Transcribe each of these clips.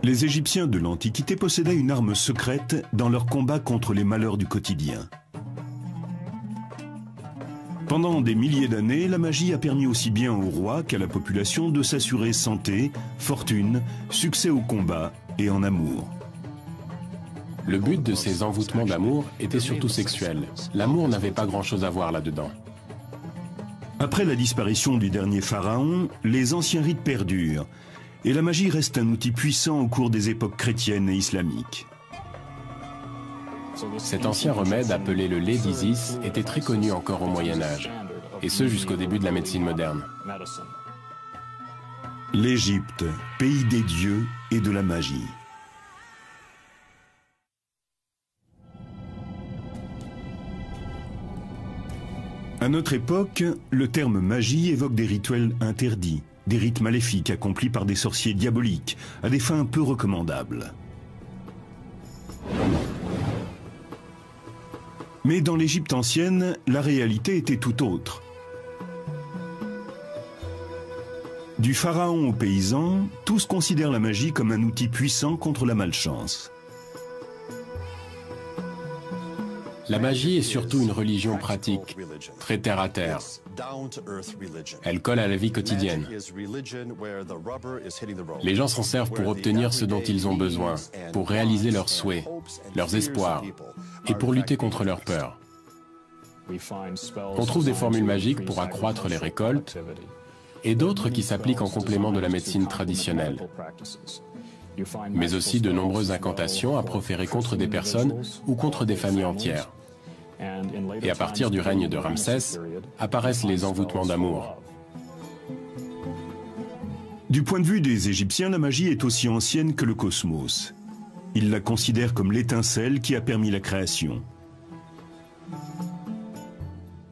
Les Égyptiens de l'Antiquité possédaient une arme secrète dans leur combat contre les malheurs du quotidien. Pendant des milliers d'années, la magie a permis aussi bien aux rois qu'à la population de s'assurer santé, fortune, succès au combat et en amour. Le but de ces envoûtements d'amour était surtout sexuel. L'amour n'avait pas grand-chose à voir là-dedans. Après la disparition du dernier pharaon, les anciens rites perdurent, et la magie reste un outil puissant au cours des époques chrétiennes et islamiques. Cet ancien remède appelé le lait d'Isis était très connu encore au Moyen-Âge, et ce jusqu'au début de la médecine moderne. L'Égypte, pays des dieux et de la magie. À notre époque, le terme magie évoque des rituels interdits, des rites maléfiques accomplis par des sorciers diaboliques, à des fins peu recommandables. Mais dans l'Égypte ancienne, la réalité était tout autre. Du pharaon aux paysans, tous considèrent la magie comme un outil puissant contre la malchance. La magie est surtout une religion pratique, très terre à terre. Elle colle à la vie quotidienne. Les gens s'en servent pour obtenir ce dont ils ont besoin, pour réaliser leurs souhaits, leurs espoirs, et pour lutter contre leurs peurs. On trouve des formules magiques pour accroître les récoltes, et d'autres qui s'appliquent en complément de la médecine traditionnelle. Mais aussi de nombreuses incantations à proférer contre des personnes ou contre des familles entières. Et à partir du règne de Ramsès, apparaissent les envoûtements d'amour. Du point de vue des Égyptiens, la magie est aussi ancienne que le cosmos. Ils la considèrent comme l'étincelle qui a permis la création.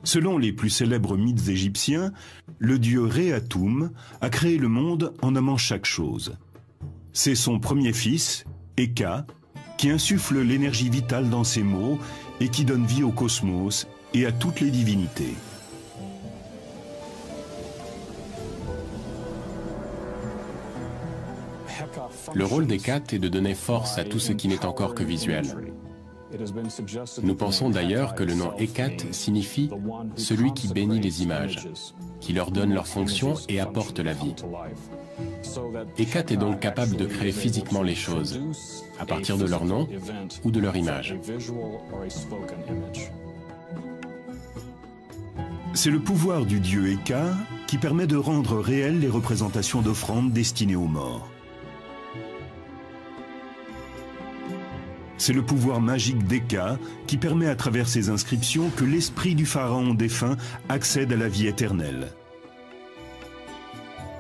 Selon les plus célèbres mythes égyptiens, le dieu Ré-Atoum a créé le monde en nommant chaque chose. C'est son premier fils, Eka, qui insuffle l'énergie vitale dans ses mots et qui donne vie au cosmos et à toutes les divinités. Le rôle d'Hécate est de donner force à tout ce qui n'est encore que visuel. Nous pensons d'ailleurs que le nom Hécate signifie « celui qui bénit les images », qui leur donne leur fonction et apporte la vie. Hécate est donc capable de créer physiquement les choses, à partir de leur nom ou de leur image. C'est le pouvoir du dieu Eka qui permet de rendre réelles les représentations d'offrandes destinées aux morts. C'est le pouvoir magique d'Eka qui permet à travers ces inscriptions que l'esprit du pharaon défunt accède à la vie éternelle.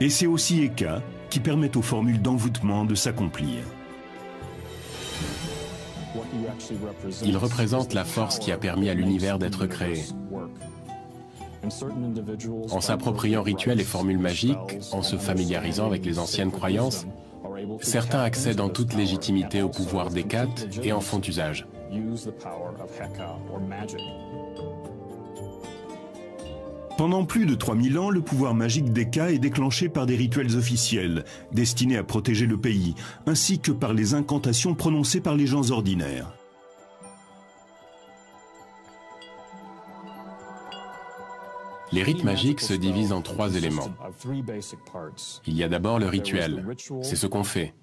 Et c'est aussi Eka qui permet aux formules d'envoûtement de s'accomplir. Il représente la force qui a permis à l'univers d'être créé. En s'appropriant rituels et formules magiques, en se familiarisant avec les anciennes croyances, certains accèdent en toute légitimité au pouvoir d'Hécate et en font usage. Pendant plus de 3000 ans, le pouvoir magique d'Eka est déclenché par des rituels officiels, destinés à protéger le pays, ainsi que par les incantations prononcées par les gens ordinaires. Les rites magiques se divisent en 3 éléments. Il y a d'abord le rituel, c'est ce qu'on fait.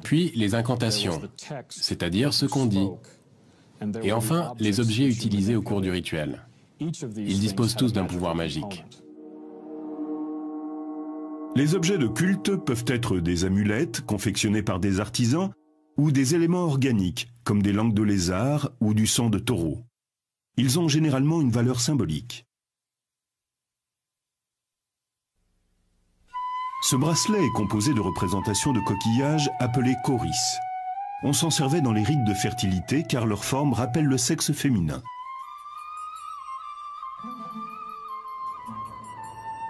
Puis les incantations, c'est-à-dire ce qu'on dit. Et enfin, les objets utilisés au cours du rituel. Ils disposent tous d'un pouvoir magique. Les objets de culte peuvent être des amulettes confectionnées par des artisans ou des éléments organiques, comme des langues de lézard ou du sang de taureau. Ils ont généralement une valeur symbolique. Ce bracelet est composé de représentations de coquillages appelés choris. On s'en servait dans les rites de fertilité car leur forme rappelle le sexe féminin.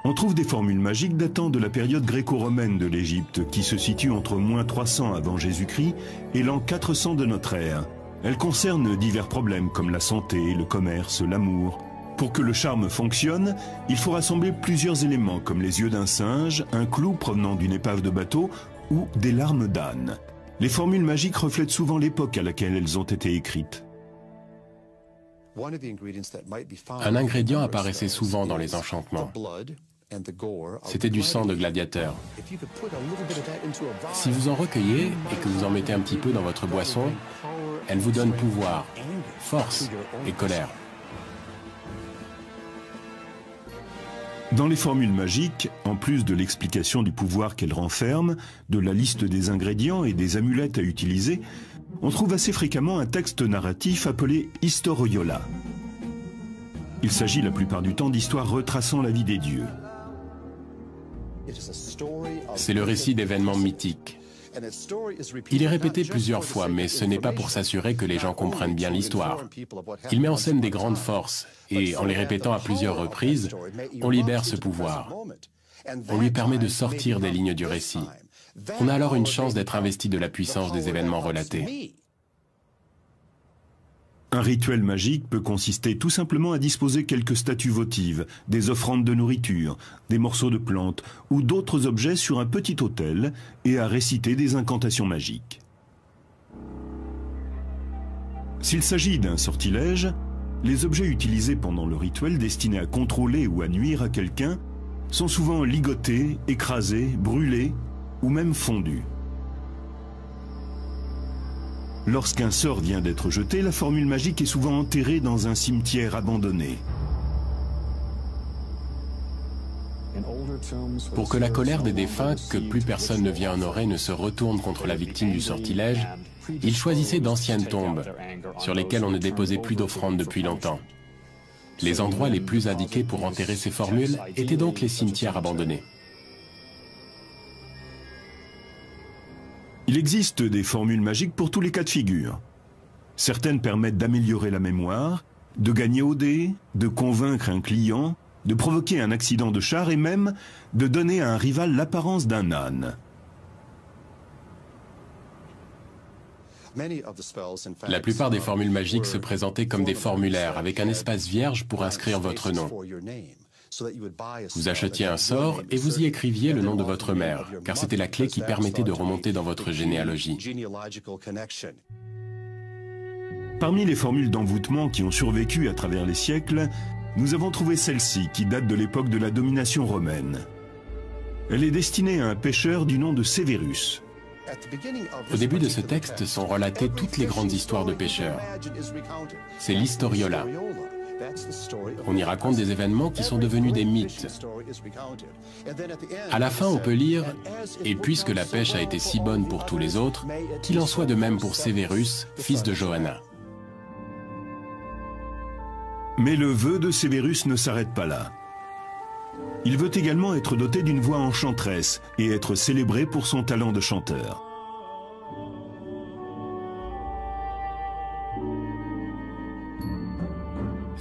On trouve des formules magiques datant de la période gréco-romaine de l'Égypte qui se situe entre -300 avant Jésus-Christ et l'an 400 de notre ère. Elles concernent divers problèmes comme la santé, le commerce, l'amour. Pour que le charme fonctionne, il faut rassembler plusieurs éléments comme les yeux d'un singe, un clou provenant d'une épave de bateau ou des larmes d'âne. Les formules magiques reflètent souvent l'époque à laquelle elles ont été écrites. Un ingrédient apparaissait souvent dans les enchantements. C'était du sang de gladiateur. Si vous en recueillez et que vous en mettez un petit peu dans votre boisson, elle vous donne pouvoir, force et colère. Dans les formules magiques, en plus de l'explication du pouvoir qu'elles renferment, de la liste des ingrédients et des amulettes à utiliser, on trouve assez fréquemment un texte narratif appelé historiola. Il s'agit la plupart du temps d'histoires retraçant la vie des dieux. C'est le récit d'événements mythiques. Il est répété plusieurs fois, mais ce n'est pas pour s'assurer que les gens comprennent bien l'histoire. Il met en scène des grandes forces, et en les répétant à plusieurs reprises, on libère ce pouvoir. On lui permet de sortir des lignes du récit. On a alors une chance d'être investi de la puissance des événements relatés. Un rituel magique peut consister tout simplement à disposer quelques statues votives, des offrandes de nourriture, des morceaux de plantes ou d'autres objets sur un petit autel et à réciter des incantations magiques. S'il s'agit d'un sortilège, les objets utilisés pendant le rituel destinés à contrôler ou à nuire à quelqu'un sont souvent ligotés, écrasés, brûlés ou même fondus. Lorsqu'un sort vient d'être jeté, la formule magique est souvent enterrée dans un cimetière abandonné. Pour que la colère des défunts, que plus personne ne vient honorer, ne se retourne contre la victime du sortilège, ils choisissaient d'anciennes tombes, sur lesquelles on ne déposait plus d'offrandes depuis longtemps. Les endroits les plus indiqués pour enterrer ces formules étaient donc les cimetières abandonnés. Il existe des formules magiques pour tous les cas de figure. Certaines permettent d'améliorer la mémoire, de gagner au dé, de convaincre un client, de provoquer un accident de char et même de donner à un rival l'apparence d'un âne. La plupart des formules magiques se présentaient comme des formulaires avec un espace vierge pour inscrire votre nom. Vous achetiez un sort et vous y écriviez le nom de votre mère, car c'était la clé qui permettait de remonter dans votre généalogie. Parmi les formules d'envoûtement qui ont survécu à travers les siècles, nous avons trouvé celle-ci qui date de l'époque de la domination romaine. Elle est destinée à un pêcheur du nom de Sévérus. Au début de ce texte sont relatées toutes les grandes histoires de pêcheurs. C'est l'historiola. On y raconte des événements qui sont devenus des mythes. À la fin, on peut lire « Et puisque la pêche a été si bonne pour tous les autres, qu'il en soit de même pour Sévérus, fils de Johanna. » Mais le vœu de Sévérus ne s'arrête pas là. Il veut également être doté d'une voix enchanteresse et être célébré pour son talent de chanteur.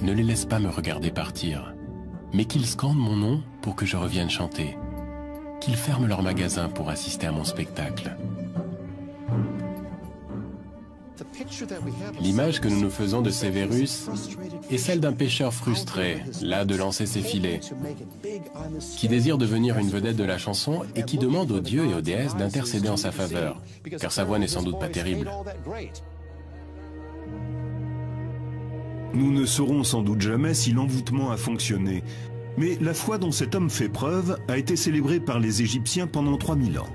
Ne les laisse pas me regarder partir, mais qu'ils scandent mon nom pour que je revienne chanter. Qu'ils ferment leur magasin pour assister à mon spectacle. L'image que nous nous faisons de Sévérus est celle d'un pêcheur frustré, las de lancer ses filets, qui désire devenir une vedette de la chanson et qui demande aux dieux et aux déesses d'intercéder en sa faveur, car sa voix n'est sans doute pas terrible. Nous ne saurons sans doute jamais si l'envoûtement a fonctionné, mais la foi dont cet homme fait preuve a été célébrée par les Égyptiens pendant 3000 ans.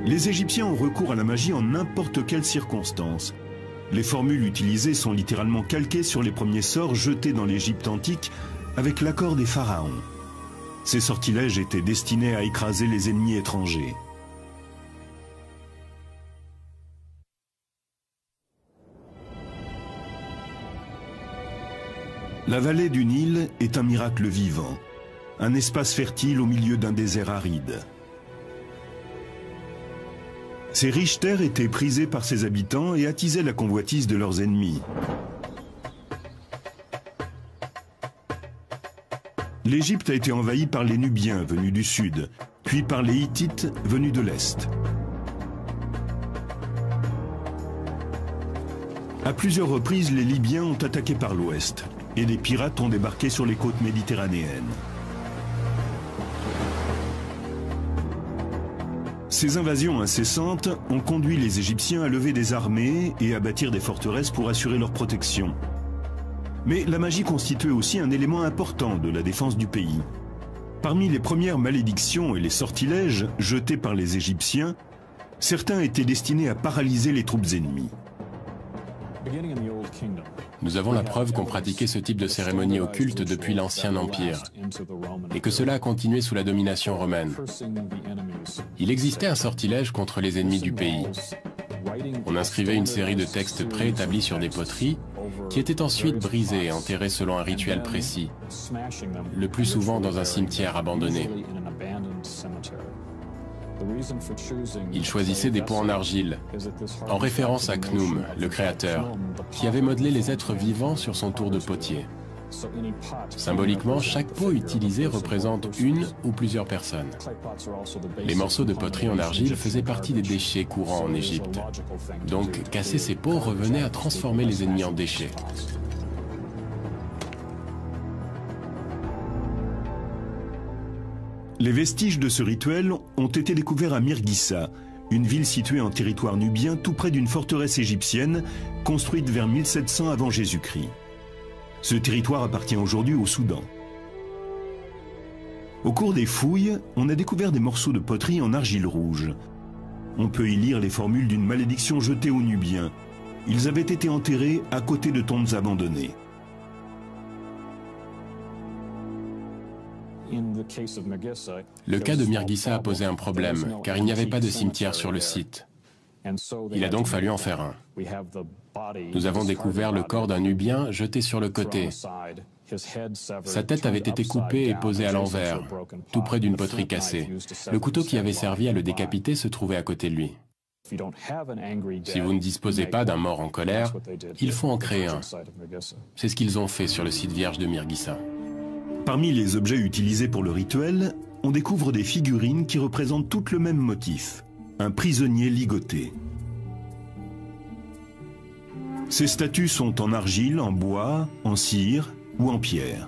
Les Égyptiens ont recours à la magie en n'importe quelle circonstance. Les formules utilisées sont littéralement calquées sur les premiers sorts jetés dans l'Égypte antique avec l'accord des pharaons. Ces sortilèges étaient destinés à écraser les ennemis étrangers. La vallée du Nil est un miracle vivant, un espace fertile au milieu d'un désert aride. Ces riches terres étaient prisées par ses habitants et attisaient la convoitise de leurs ennemis. L'Égypte a été envahie par les Nubiens venus du sud, puis par les Hittites venus de l'est. À plusieurs reprises, les Libyens ont attaqué par l'ouest et des pirates ont débarqué sur les côtes méditerranéennes. Ces invasions incessantes ont conduit les Égyptiens à lever des armées et à bâtir des forteresses pour assurer leur protection. Mais la magie constituait aussi un élément important de la défense du pays. Parmi les premières malédictions et les sortilèges jetés par les Égyptiens, certains étaient destinés à paralyser les troupes ennemies. Nous avons la preuve qu'on pratiquait ce type de cérémonie occulte depuis l'Ancien Empire, et que cela a continué sous la domination romaine. Il existait un sortilège contre les ennemis du pays. On inscrivait une série de textes préétablis sur des poteries, qui étaient ensuite brisés et enterrés selon un rituel précis, le plus souvent dans un cimetière abandonné. Il choisissait des pots en argile, en référence à Khnum, le créateur, qui avait modelé les êtres vivants sur son tour de potier. Symboliquement, chaque pot utilisé représente une ou plusieurs personnes. Les morceaux de poterie en argile faisaient partie des déchets courants en Égypte. Donc, casser ces pots revenait à transformer les ennemis en déchets. Les vestiges de ce rituel ont été découverts à Mirghissa, une ville située en territoire nubien tout près d'une forteresse égyptienne construite vers 1700 avant Jésus-Christ. Ce territoire appartient aujourd'hui au Soudan. Au cours des fouilles, on a découvert des morceaux de poterie en argile rouge. On peut y lire les formules d'une malédiction jetée aux Nubiens. Ils avaient été enterrés à côté de tombes abandonnées. Le cas de Mirghissa a posé un problème, car il n'y avait pas de cimetière sur le site. Il a donc fallu en faire un. Nous avons découvert le corps d'un Nubien jeté sur le côté. Sa tête avait été coupée et posée à l'envers, tout près d'une poterie cassée. Le couteau qui avait servi à le décapiter se trouvait à côté de lui. Si vous ne disposez pas d'un mort en colère, il faut en créer un. C'est ce qu'ils ont fait sur le site vierge de Mirghissa. Parmi les objets utilisés pour le rituel, on découvre des figurines qui représentent toutes le même motif, un prisonnier ligoté. Ces statues sont en argile, en bois, en cire ou en pierre.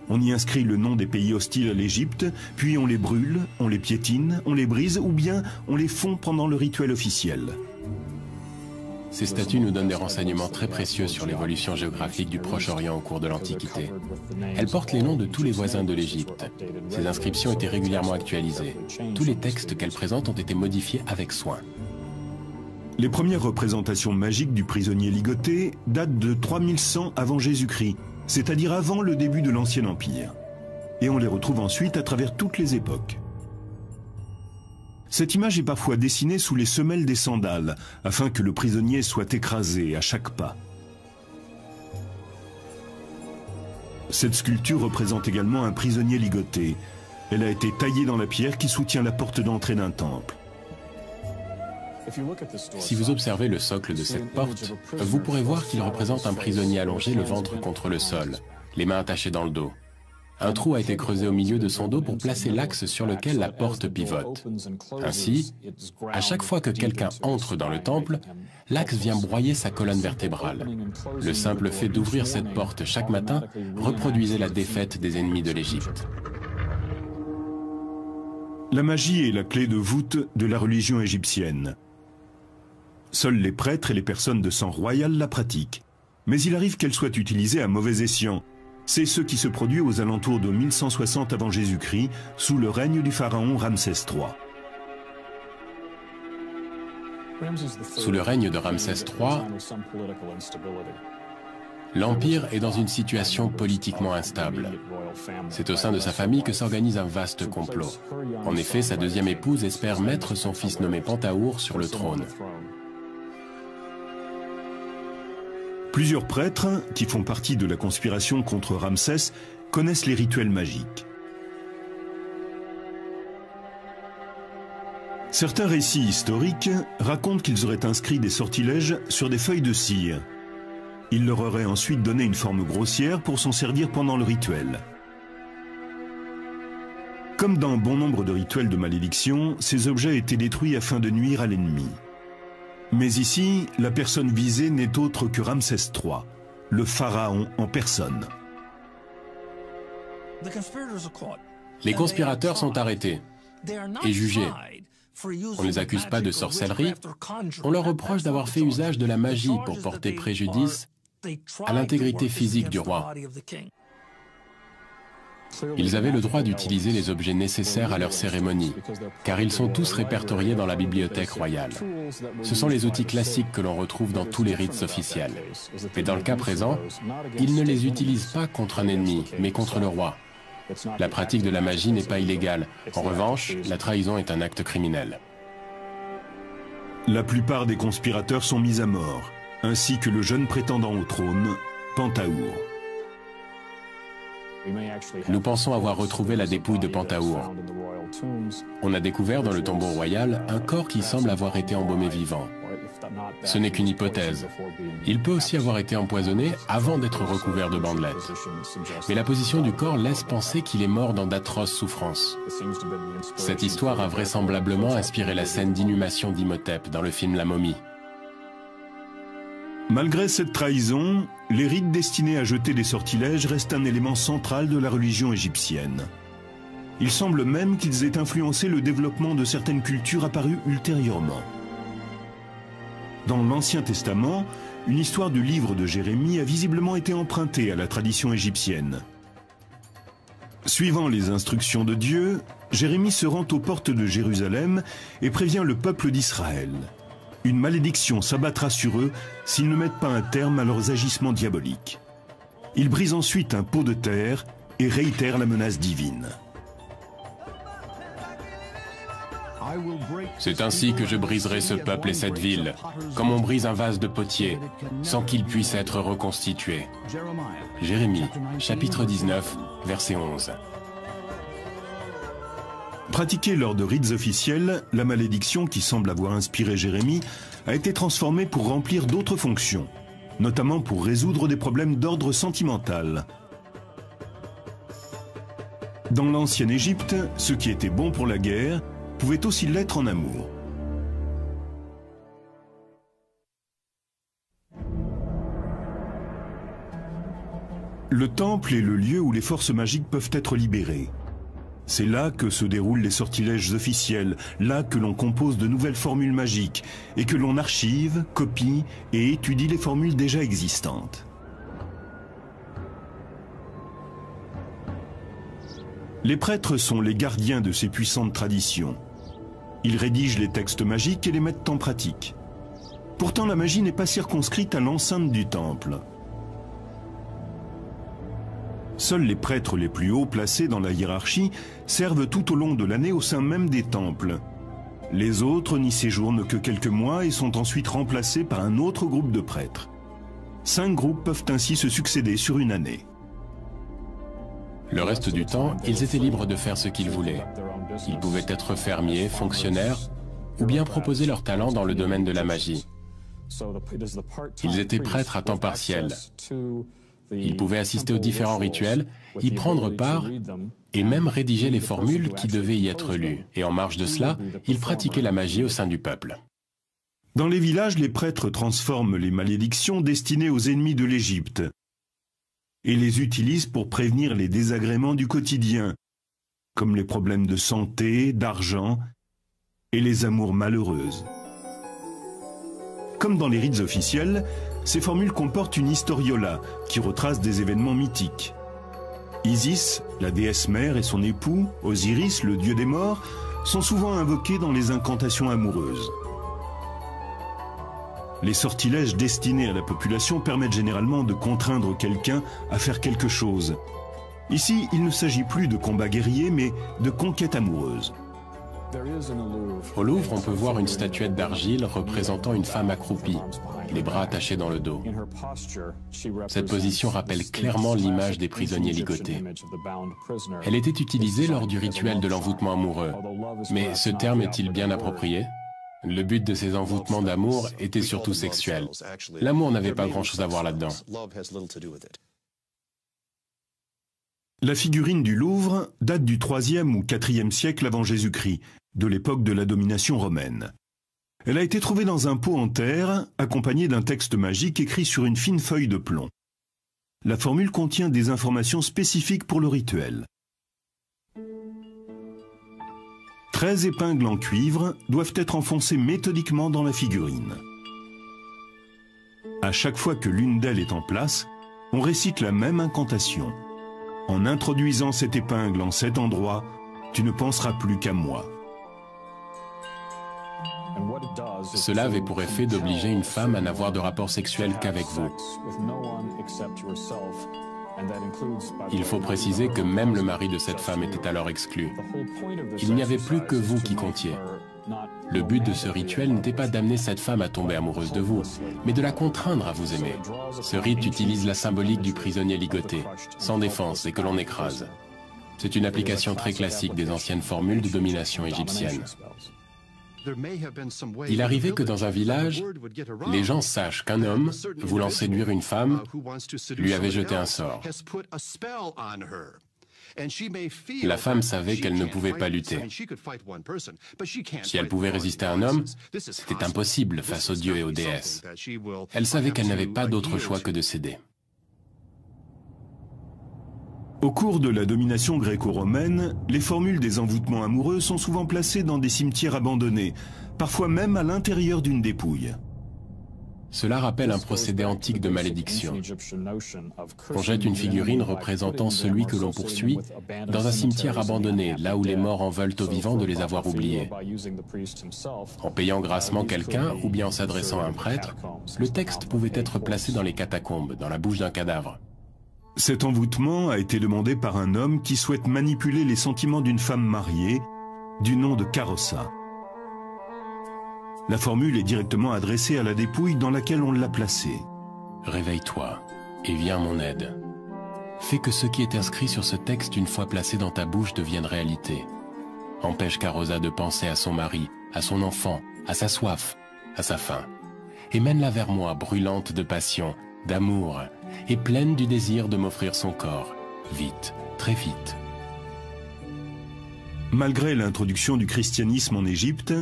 On y inscrit le nom des pays hostiles à l'Égypte, puis on les brûle, on les piétine, on les brise ou bien on les fond pendant le rituel officiel. Ces statues nous donnent des renseignements très précieux sur l'évolution géographique du Proche-Orient au cours de l'Antiquité. Elles portent les noms de tous les voisins de l'Égypte. Ces inscriptions étaient régulièrement actualisées. Tous les textes qu'elles présentent ont été modifiés avec soin. Les premières représentations magiques du prisonnier ligoté datent de 3100 avant Jésus-Christ, c'est-à-dire avant le début de l'Ancien Empire. Et on les retrouve ensuite à travers toutes les époques. Cette image est parfois dessinée sous les semelles des sandales, afin que le prisonnier soit écrasé à chaque pas. Cette sculpture représente également un prisonnier ligoté. Elle a été taillée dans la pierre qui soutient la porte d'entrée d'un temple. Si vous observez le socle de cette porte, vous pourrez voir qu'il représente un prisonnier allongé le ventre contre le sol, les mains attachées dans le dos. Un trou a été creusé au milieu de son dos pour placer l'axe sur lequel la porte pivote. Ainsi, à chaque fois que quelqu'un entre dans le temple, l'axe vient broyer sa colonne vertébrale. Le simple fait d'ouvrir cette porte chaque matin reproduisait la défaite des ennemis de l'Égypte. La magie est la clé de voûte de la religion égyptienne. Seuls les prêtres et les personnes de sang royal la pratiquent. Mais il arrive qu'elle soit utilisée à mauvais escient. C'est ce qui se produit aux alentours de 1160 avant Jésus-Christ, sous le règne du pharaon Ramsès III. Sous le règne de Ramsès III, l'Empire est dans une situation politiquement instable. C'est au sein de sa famille que s'organise un vaste complot. En effet, sa deuxième épouse espère mettre son fils nommé Pentahour sur le trône. Plusieurs prêtres, qui font partie de la conspiration contre Ramsès, connaissent les rituels magiques. Certains récits historiques racontent qu'ils auraient inscrit des sortilèges sur des feuilles de cire. Ils leur auraient ensuite donné une forme grossière pour s'en servir pendant le rituel. Comme dans bon nombre de rituels de malédiction, ces objets étaient détruits afin de nuire à l'ennemi. Mais ici, la personne visée n'est autre que Ramsès III, le pharaon en personne. Les conspirateurs sont arrêtés et jugés. On ne les accuse pas de sorcellerie, on leur reproche d'avoir fait usage de la magie pour porter préjudice à l'intégrité physique du roi. Ils avaient le droit d'utiliser les objets nécessaires à leur cérémonie, car ils sont tous répertoriés dans la bibliothèque royale. Ce sont les outils classiques que l'on retrouve dans tous les rites officiels. Mais dans le cas présent, ils ne les utilisent pas contre un ennemi, mais contre le roi. La pratique de la magie n'est pas illégale. En revanche, la trahison est un acte criminel. La plupart des conspirateurs sont mis à mort, ainsi que le jeune prétendant au trône, Pentahour. Nous pensons avoir retrouvé la dépouille de Pentahour. On a découvert dans le tombeau royal un corps qui semble avoir été embaumé vivant. Ce n'est qu'une hypothèse. Il peut aussi avoir été empoisonné avant d'être recouvert de bandelettes. Mais la position du corps laisse penser qu'il est mort dans d'atroces souffrances. Cette histoire a vraisemblablement inspiré la scène d'inhumation d'Imhotep dans le film La Momie. Malgré cette trahison, les rites destinés à jeter des sortilèges restent un élément central de la religion égyptienne. Il semble même qu'ils aient influencé le développement de certaines cultures apparues ultérieurement. Dans l'Ancien Testament, une histoire du livre de Jérémie a visiblement été empruntée à la tradition égyptienne. Suivant les instructions de Dieu, Jérémie se rend aux portes de Jérusalem et prévient le peuple d'Israël. Une malédiction s'abattra sur eux s'ils ne mettent pas un terme à leurs agissements diaboliques. Il brise ensuite un pot de terre et réitère la menace divine. C'est ainsi que je briserai ce peuple et cette ville, comme on brise un vase de potier, sans qu'il puisse être reconstitué. Jérémie, chapitre 19, verset 11. Pratiquée lors de rites officiels, la malédiction qui semble avoir inspiré Jérémie a été transformée pour remplir d'autres fonctions, notamment pour résoudre des problèmes d'ordre sentimental. Dans l'ancienne Égypte, ce qui était bon pour la guerre pouvait aussi l'être en amour. Le temple est le lieu où les forces magiques peuvent être libérées. C'est là que se déroulent les sortilèges officiels, là que l'on compose de nouvelles formules magiques et que l'on archive, copie et étudie les formules déjà existantes. Les prêtres sont les gardiens de ces puissantes traditions. Ils rédigent les textes magiques et les mettent en pratique. Pourtant, la magie n'est pas circonscrite à l'enceinte du temple. Seuls les prêtres les plus hauts placés dans la hiérarchie servent tout au long de l'année au sein même des temples. Les autres n'y séjournent que quelques mois et sont ensuite remplacés par un autre groupe de prêtres. 5 groupes peuvent ainsi se succéder sur une année. Le reste du temps, ils étaient libres de faire ce qu'ils voulaient. Ils pouvaient être fermiers, fonctionnaires, ou bien proposer leur talent dans le domaine de la magie. Ils étaient prêtres à temps partiel. Ils pouvaient assister aux différents rituels, y prendre part et même rédiger les formules qui devaient y être lues. Et en marge de cela, ils pratiquaient la magie au sein du peuple. Dans les villages, les prêtres transforment les malédictions destinées aux ennemis de l'Égypte et les utilisent pour prévenir les désagréments du quotidien, comme les problèmes de santé, d'argent et les amours malheureuses. Comme dans les rites officiels, ces formules comportent une historiola qui retrace des événements mythiques. Isis, la déesse mère, et son époux, Osiris, le dieu des morts, sont souvent invoqués dans les incantations amoureuses. Les sortilèges destinés à la population permettent généralement de contraindre quelqu'un à faire quelque chose. Ici, il ne s'agit plus de combat guerrier, mais de conquête amoureuse. Au Louvre, on peut voir une statuette d'argile représentant une femme accroupie, les bras attachés dans le dos. Cette position rappelle clairement l'image des prisonniers ligotés. Elle était utilisée lors du rituel de l'envoûtement amoureux. Mais ce terme est-il bien approprié ? Le but de ces envoûtements d'amour était surtout sexuel. L'amour n'avait pas grand-chose à voir là-dedans. La figurine du Louvre date du IIIe ou IVe siècle avant Jésus-Christ, de l'époque de la domination romaine. Elle a été trouvée dans un pot en terre, accompagnée d'un texte magique écrit sur une fine feuille de plomb. La formule contient des informations spécifiques pour le rituel. 13 épingles en cuivre doivent être enfoncées méthodiquement dans la figurine. À chaque fois que l'une d'elles est en place, on récite la même incantation. En introduisant cette épingle en cet endroit, tu ne penseras plus qu'à moi. Cela avait pour effet d'obliger une femme à n'avoir de rapport sexuel qu'avec vous. Il faut préciser que même le mari de cette femme était alors exclu. Il n'y avait plus que vous qui comptiez. Le but de ce rituel n'était pas d'amener cette femme à tomber amoureuse de vous, mais de la contraindre à vous aimer. Ce rite utilise la symbolique du prisonnier ligoté, sans défense et que l'on écrase. C'est une application très classique des anciennes formules de domination égyptienne. Il arrivait que dans un village, les gens sachent qu'un homme, voulant séduire une femme, lui avait jeté un sort. La femme savait qu'elle ne pouvait pas lutter. Si elle pouvait résister à un homme, c'était impossible face aux dieux et aux déesses. Elle savait qu'elle n'avait pas d'autre choix que de céder. Au cours de la domination gréco-romaine, les formules des envoûtements amoureux sont souvent placées dans des cimetières abandonnés, parfois même à l'intérieur d'une dépouille. Cela rappelle un procédé antique de malédiction. On jette une figurine représentant celui que l'on poursuit dans un cimetière abandonné, là où les morts en veulent aux vivants de les avoir oubliés. En payant grassement quelqu'un ou bien en s'adressant à un prêtre, le texte pouvait être placé dans les catacombes, dans la bouche d'un cadavre. Cet envoûtement a été demandé par un homme qui souhaite manipuler les sentiments d'une femme mariée, du nom de Carrossa. La formule est directement adressée à la dépouille dans laquelle on l'a placée. Réveille-toi et viens à mon aide. Fais que ce qui est inscrit sur ce texte une fois placé dans ta bouche devienne réalité. Empêche Carrossa de penser à son mari, à son enfant, à sa soif, à sa faim. Et mène-la vers moi, brûlante de passion, d'amour, et pleine du désir de m'offrir son corps. Vite, très vite. Malgré l'introduction du christianisme en Égypte,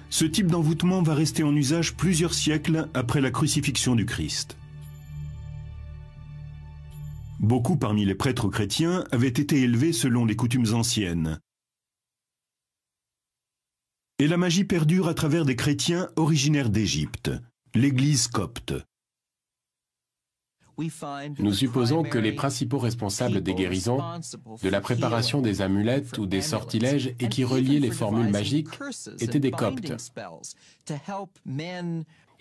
ce type d'envoûtement va rester en usage plusieurs siècles après la crucifixion du Christ. Beaucoup parmi les prêtres chrétiens avaient été élevés selon les coutumes anciennes. Et la magie perdure à travers des chrétiens originaires d'Égypte, l'Église copte. Nous supposons que les principaux responsables des guérisons, de la préparation des amulettes ou des sortilèges et qui reliaient les formules magiques étaient des coptes.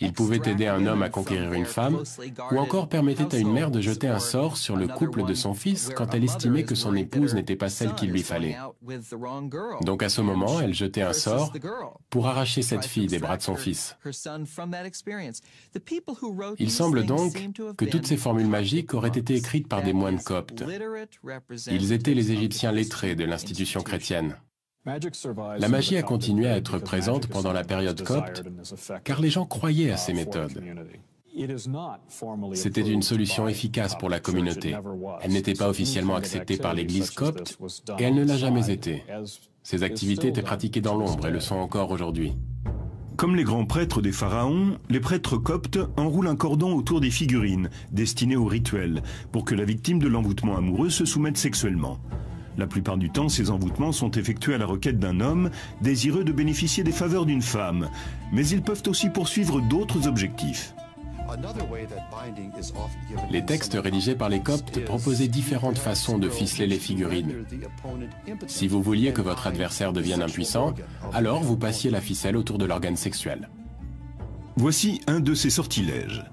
Ils pouvaient aider un homme à conquérir une femme, ou encore permettaient à une mère de jeter un sort sur le couple de son fils quand elle estimait que son épouse n'était pas celle qu'il lui fallait. Donc à ce moment, elle jetait un sort pour arracher cette fille des bras de son fils. Il semble donc que toutes ces formules magiques auraient été écrites par des moines coptes. Ils étaient les Égyptiens lettrés de l'institution chrétienne. La magie a continué à être présente pendant la période copte, car les gens croyaient à ces méthodes. C'était une solution efficace pour la communauté. Elle n'était pas officiellement acceptée par l'Église copte, et elle ne l'a jamais été. Ces activités étaient pratiquées dans l'ombre et le sont encore aujourd'hui. Comme les grands prêtres des pharaons, les prêtres coptes enroulent un cordon autour des figurines, destinées au rituel, pour que la victime de l'envoûtement amoureux se soumette sexuellement. La plupart du temps, ces envoûtements sont effectués à la requête d'un homme désireux de bénéficier des faveurs d'une femme, mais ils peuvent aussi poursuivre d'autres objectifs. Les textes rédigés par les coptes proposaient différentes façons de ficeler les figurines. Si vous vouliez que votre adversaire devienne impuissant, alors vous passiez la ficelle autour de l'organe sexuel. Voici un de ces sortilèges.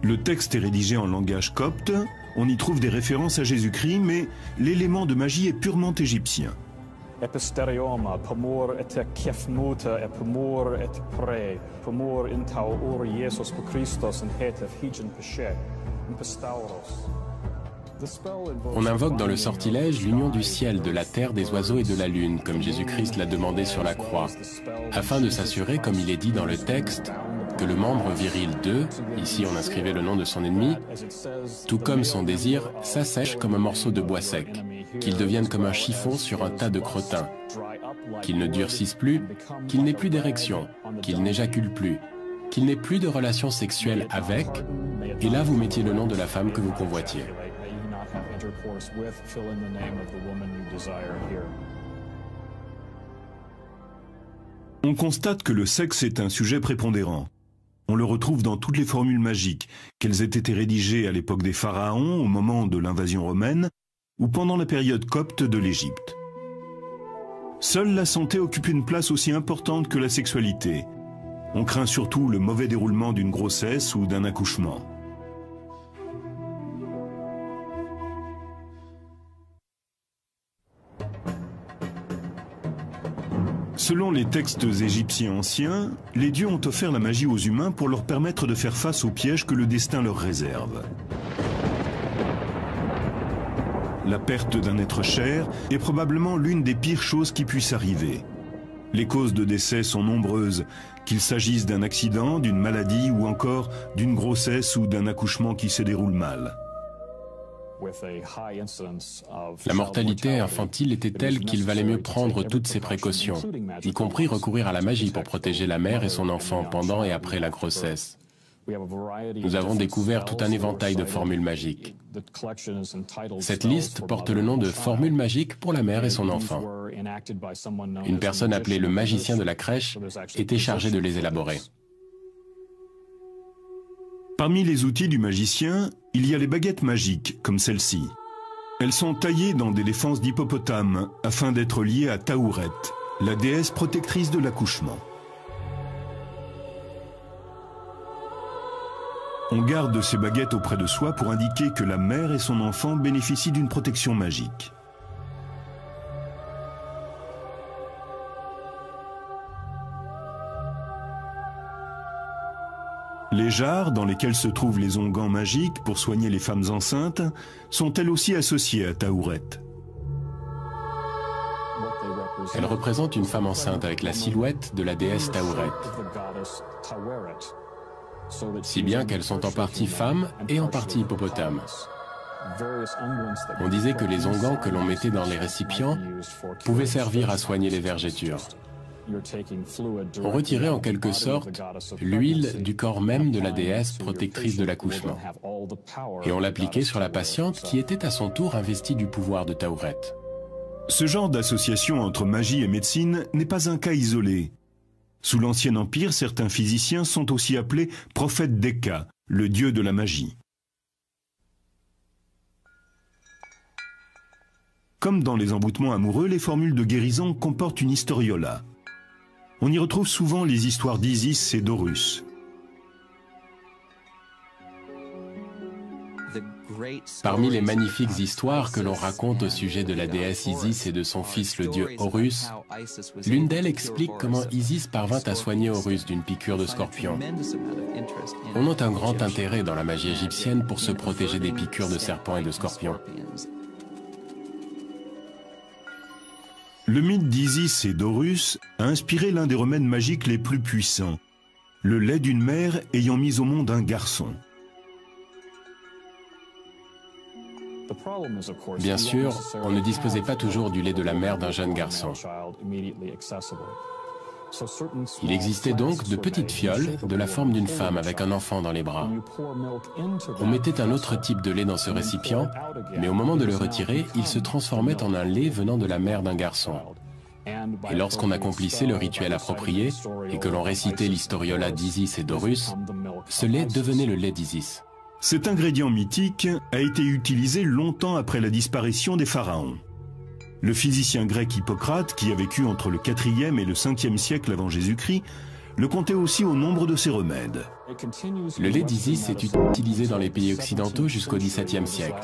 Le texte est rédigé en langage copte, on y trouve des références à Jésus-Christ, mais l'élément de magie est purement égyptien. On invoque dans le sortilège l'union du ciel, de la terre, des oiseaux et de la lune, comme Jésus-Christ l'a demandé sur la croix, afin de s'assurer, comme il est dit dans le texte, que le membre viril d'eux, ici on inscrivait le nom de son ennemi, tout comme son désir, s'assèche comme un morceau de bois sec, qu'il devienne comme un chiffon sur un tas de crottins, qu'il ne durcisse plus, qu'il n'ait plus d'érection, qu'il n'éjacule plus, qu'il n'ait plus de relations sexuelles avec, et là vous mettiez le nom de la femme que vous convoitiez. On constate que le sexe est un sujet prépondérant. On le retrouve dans toutes les formules magiques, qu'elles aient été rédigées à l'époque des pharaons, au moment de l'invasion romaine, ou pendant la période copte de l'Égypte. Seule la santé occupe une place aussi importante que la sexualité. On craint surtout le mauvais déroulement d'une grossesse ou d'un accouchement. Selon les textes égyptiens anciens, les dieux ont offert la magie aux humains pour leur permettre de faire face aux pièges que le destin leur réserve. La perte d'un être cher est probablement l'une des pires choses qui puissent arriver. Les causes de décès sont nombreuses, qu'il s'agisse d'un accident, d'une maladie ou encore d'une grossesse ou d'un accouchement qui se déroule mal. La mortalité infantile était telle qu'il valait mieux prendre toutes ces précautions, y compris recourir à la magie pour protéger la mère et son enfant pendant et après la grossesse. Nous avons découvert tout un éventail de formules magiques. Cette liste porte le nom de formules magiques pour la mère et son enfant. Une personne appelée le magicien de la crèche était chargée de les élaborer. Parmi les outils du magicien, il y a les baguettes magiques, comme celle-ci. Elles sont taillées dans des défenses d'hippopotame afin d'être liées à Taouret, la déesse protectrice de l'accouchement. On garde ces baguettes auprès de soi pour indiquer que la mère et son enfant bénéficient d'une protection magique. Les jarres, dans lesquelles se trouvent les onguents magiques pour soigner les femmes enceintes, sont elles aussi associées à Taouret. Elle représente une femme enceinte avec la silhouette de la déesse Taouret. Si bien qu'elles sont en partie femmes et en partie hippopotames. On disait que les onguents que l'on mettait dans les récipients pouvaient servir à soigner les vergetures. On retirait en quelque sorte l'huile du corps même de la déesse protectrice de l'accouchement. Et on l'appliquait sur la patiente qui était à son tour investie du pouvoir de Taouret. Ce genre d'association entre magie et médecine n'est pas un cas isolé. Sous l'Ancien Empire, certains physiciens sont aussi appelés prophètes d'Eka, le dieu de la magie. Comme dans les emboutements amoureux, les formules de guérison comportent une historiola. On y retrouve souvent les histoires d'Isis et d'Horus. Parmi les magnifiques histoires que l'on raconte au sujet de la déesse Isis et de son fils le dieu Horus, l'une d'elles explique comment Isis parvint à soigner Horus d'une piqûre de scorpion. On note un grand intérêt dans la magie égyptienne pour se protéger des piqûres de serpents et de scorpions. Le mythe d'Isis et d'Horus a inspiré l'un des remèdes magiques les plus puissants, le lait d'une mère ayant mis au monde un garçon. Bien sûr, on ne disposait pas toujours du lait de la mère d'un jeune garçon. Il existait donc de petites fioles de la forme d'une femme avec un enfant dans les bras. On mettait un autre type de lait dans ce récipient, mais au moment de le retirer, il se transformait en un lait venant de la mère d'un garçon. Et lorsqu'on accomplissait le rituel approprié et que l'on récitait l'historiola d'Isis et d'Horus, ce lait devenait le lait d'Isis. Cet ingrédient mythique a été utilisé longtemps après la disparition des pharaons. Le physicien grec Hippocrate, qui a vécu entre le 4e et le 5e siècle avant Jésus-Christ, le comptait aussi au nombre de ses remèdes. Le lait d'Isis est utilisé dans les pays occidentaux jusqu'au XVIIe siècle.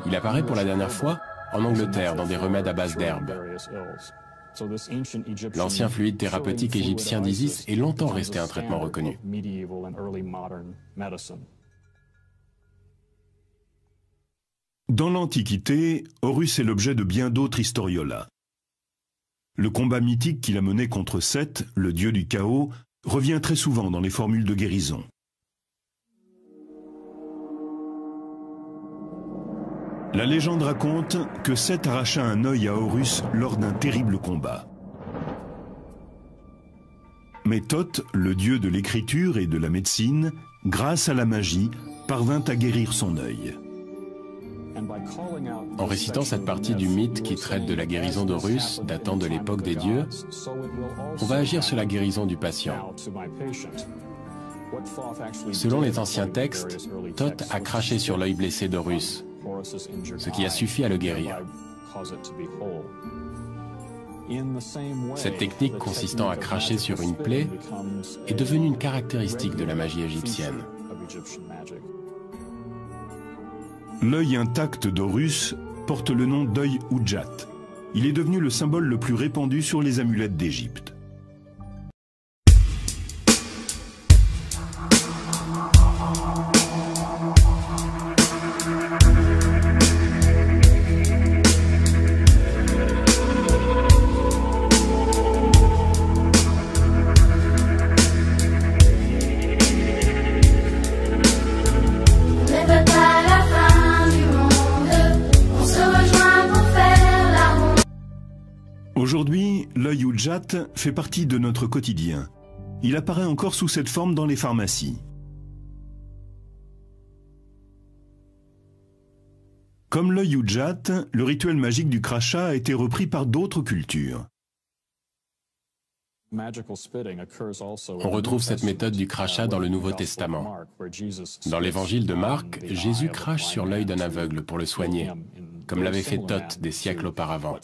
Il apparaît pour la dernière fois en Angleterre dans des remèdes à base d'herbes. L'ancien fluide thérapeutique égyptien d'Isis est longtemps resté un traitement reconnu. Dans l'Antiquité, Horus est l'objet de bien d'autres historiolas. Le combat mythique qu'il a mené contre Seth, le dieu du chaos, revient très souvent dans les formules de guérison. La légende raconte que Seth arracha un œil à Horus lors d'un terrible combat. Mais Thoth, le dieu de l'écriture et de la médecine, grâce à la magie, parvint à guérir son œil. En récitant cette partie du mythe qui traite de la guérison d'Horus datant de l'époque des dieux, on va agir sur la guérison du patient. Selon les anciens textes, Thoth a craché sur l'œil blessé d'Horus, ce qui a suffi à le guérir. Cette technique consistant à cracher sur une plaie est devenue une caractéristique de la magie égyptienne. L'œil intact d'Horus porte le nom d'œil Udjat. Il est devenu le symbole le plus répandu sur les amulettes d'Égypte. Aujourd'hui, l'œil Udjat fait partie de notre quotidien. Il apparaît encore sous cette forme dans les pharmacies. Comme l'œil Udjat, le rituel magique du crachat a été repris par d'autres cultures. On retrouve cette méthode du crachat dans le Nouveau Testament. Dans l'évangile de Marc, Jésus crache sur l'œil d'un aveugle pour le soigner, comme l'avait fait Thoth des siècles auparavant.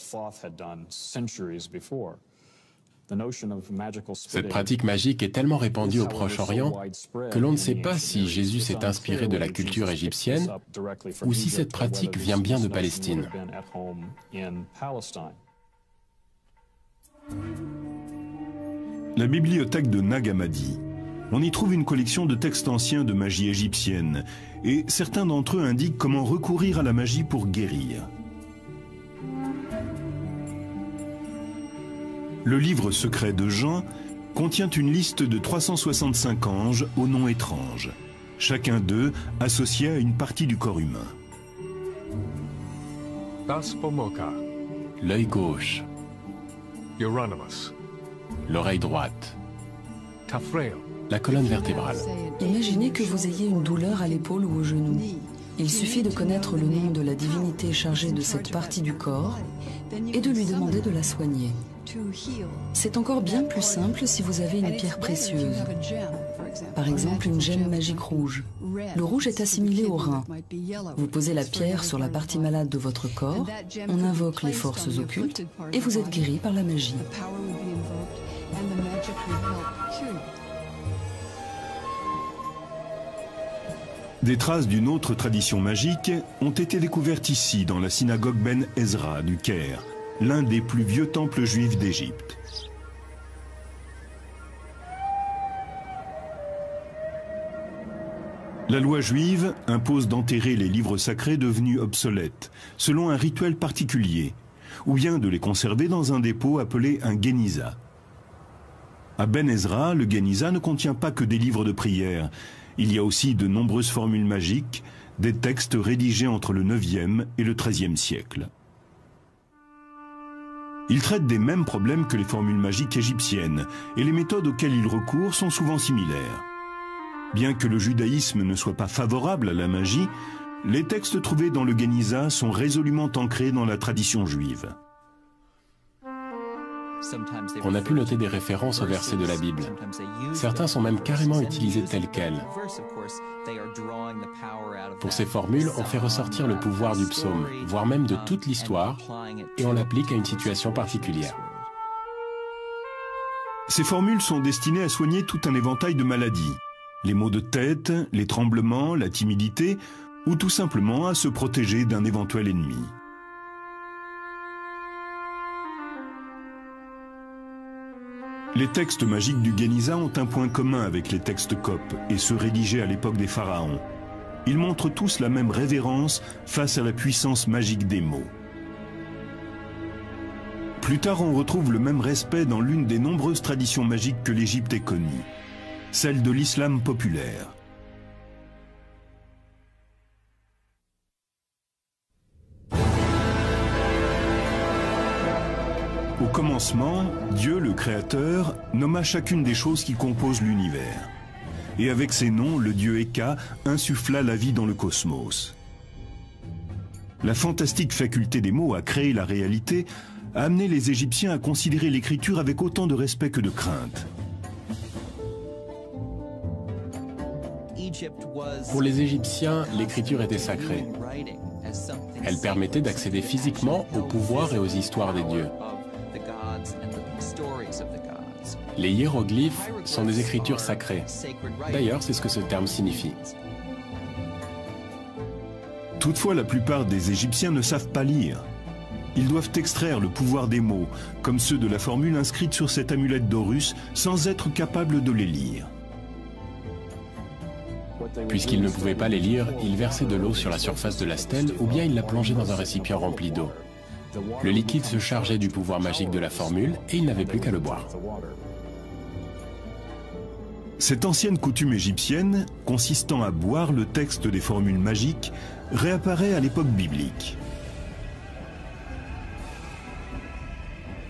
Cette pratique magique est tellement répandue au Proche-Orient que l'on ne sait pas si Jésus s'est inspiré de la culture égyptienne ou si cette pratique vient bien de Palestine. La bibliothèque de Nag Hammadi. On y trouve une collection de textes anciens de magie égyptienne, et certains d'entre eux indiquent comment recourir à la magie pour guérir. Le livre secret de Jean contient une liste de 365 anges aux noms étranges, chacun d'eux associé à une partie du corps humain. L'œil gauche, Euronymous, l'oreille droite, la colonne vertébrale. Imaginez que vous ayez une douleur à l'épaule ou au genou. Il suffit de connaître le nom de la divinité chargée de cette partie du corps et de lui demander de la soigner. C'est encore bien plus simple si vous avez une pierre précieuse. Par exemple, une gemme magique rouge. Le rouge est assimilé au rein. Vous posez la pierre sur la partie malade de votre corps, on invoque les forces occultes et vous êtes guéri par la magie. Des traces d'une autre tradition magique ont été découvertes ici, dans la synagogue Ben Ezra du Caire, l'un des plus vieux temples juifs d'Égypte. La loi juive impose d'enterrer les livres sacrés devenus obsolètes, selon un rituel particulier, ou bien de les conserver dans un dépôt appelé un Géniza. À Ben Ezra, le Géniza ne contient pas que des livres de prière. Il y a aussi de nombreuses formules magiques, des textes rédigés entre le 9e et le 13e siècle. Il traite des mêmes problèmes que les formules magiques égyptiennes, et les méthodes auxquelles il recourt sont souvent similaires. Bien que le judaïsme ne soit pas favorable à la magie, les textes trouvés dans le Géniza sont résolument ancrés dans la tradition juive. On a pu noter des références aux versets de la Bible. Certains sont même carrément utilisés tels quels. Pour ces formules, on fait ressortir le pouvoir du psaume, voire même de toute l'histoire, et on l'applique à une situation particulière. Ces formules sont destinées à soigner tout un éventail de maladies. Les maux de tête, les tremblements, la timidité, ou tout simplement à se protéger d'un éventuel ennemi. Les textes magiques du Géniza ont un point commun avec les textes coptes et ceux rédigés à l'époque des pharaons. Ils montrent tous la même révérence face à la puissance magique des mots. Plus tard, on retrouve le même respect dans l'une des nombreuses traditions magiques que l'Égypte ait connues, celle de l'islam populaire. Au commencement, Dieu, le Créateur, nomma chacune des choses qui composent l'univers. Et avec ces noms, le dieu Eka insuffla la vie dans le cosmos. La fantastique faculté des mots à créer la réalité a amené les Égyptiens à considérer l'écriture avec autant de respect que de crainte. Pour les Égyptiens, l'écriture était sacrée. Elle permettait d'accéder physiquement au pouvoir et aux histoires des dieux. Les hiéroglyphes sont des écritures sacrées. D'ailleurs, c'est ce que ce terme signifie. Toutefois, la plupart des Égyptiens ne savent pas lire. Ils doivent extraire le pouvoir des mots, comme ceux de la formule inscrite sur cette amulette d'Horus, sans être capables de les lire. Puisqu'ils ne pouvaient pas les lire, ils versaient de l'eau sur la surface de la stèle ou bien ils la plongeaient dans un récipient rempli d'eau. Le liquide se chargeait du pouvoir magique de la formule et ils n'avaient plus qu'à le boire. Cette ancienne coutume égyptienne, consistant à boire le texte des formules magiques, réapparaît à l'époque biblique.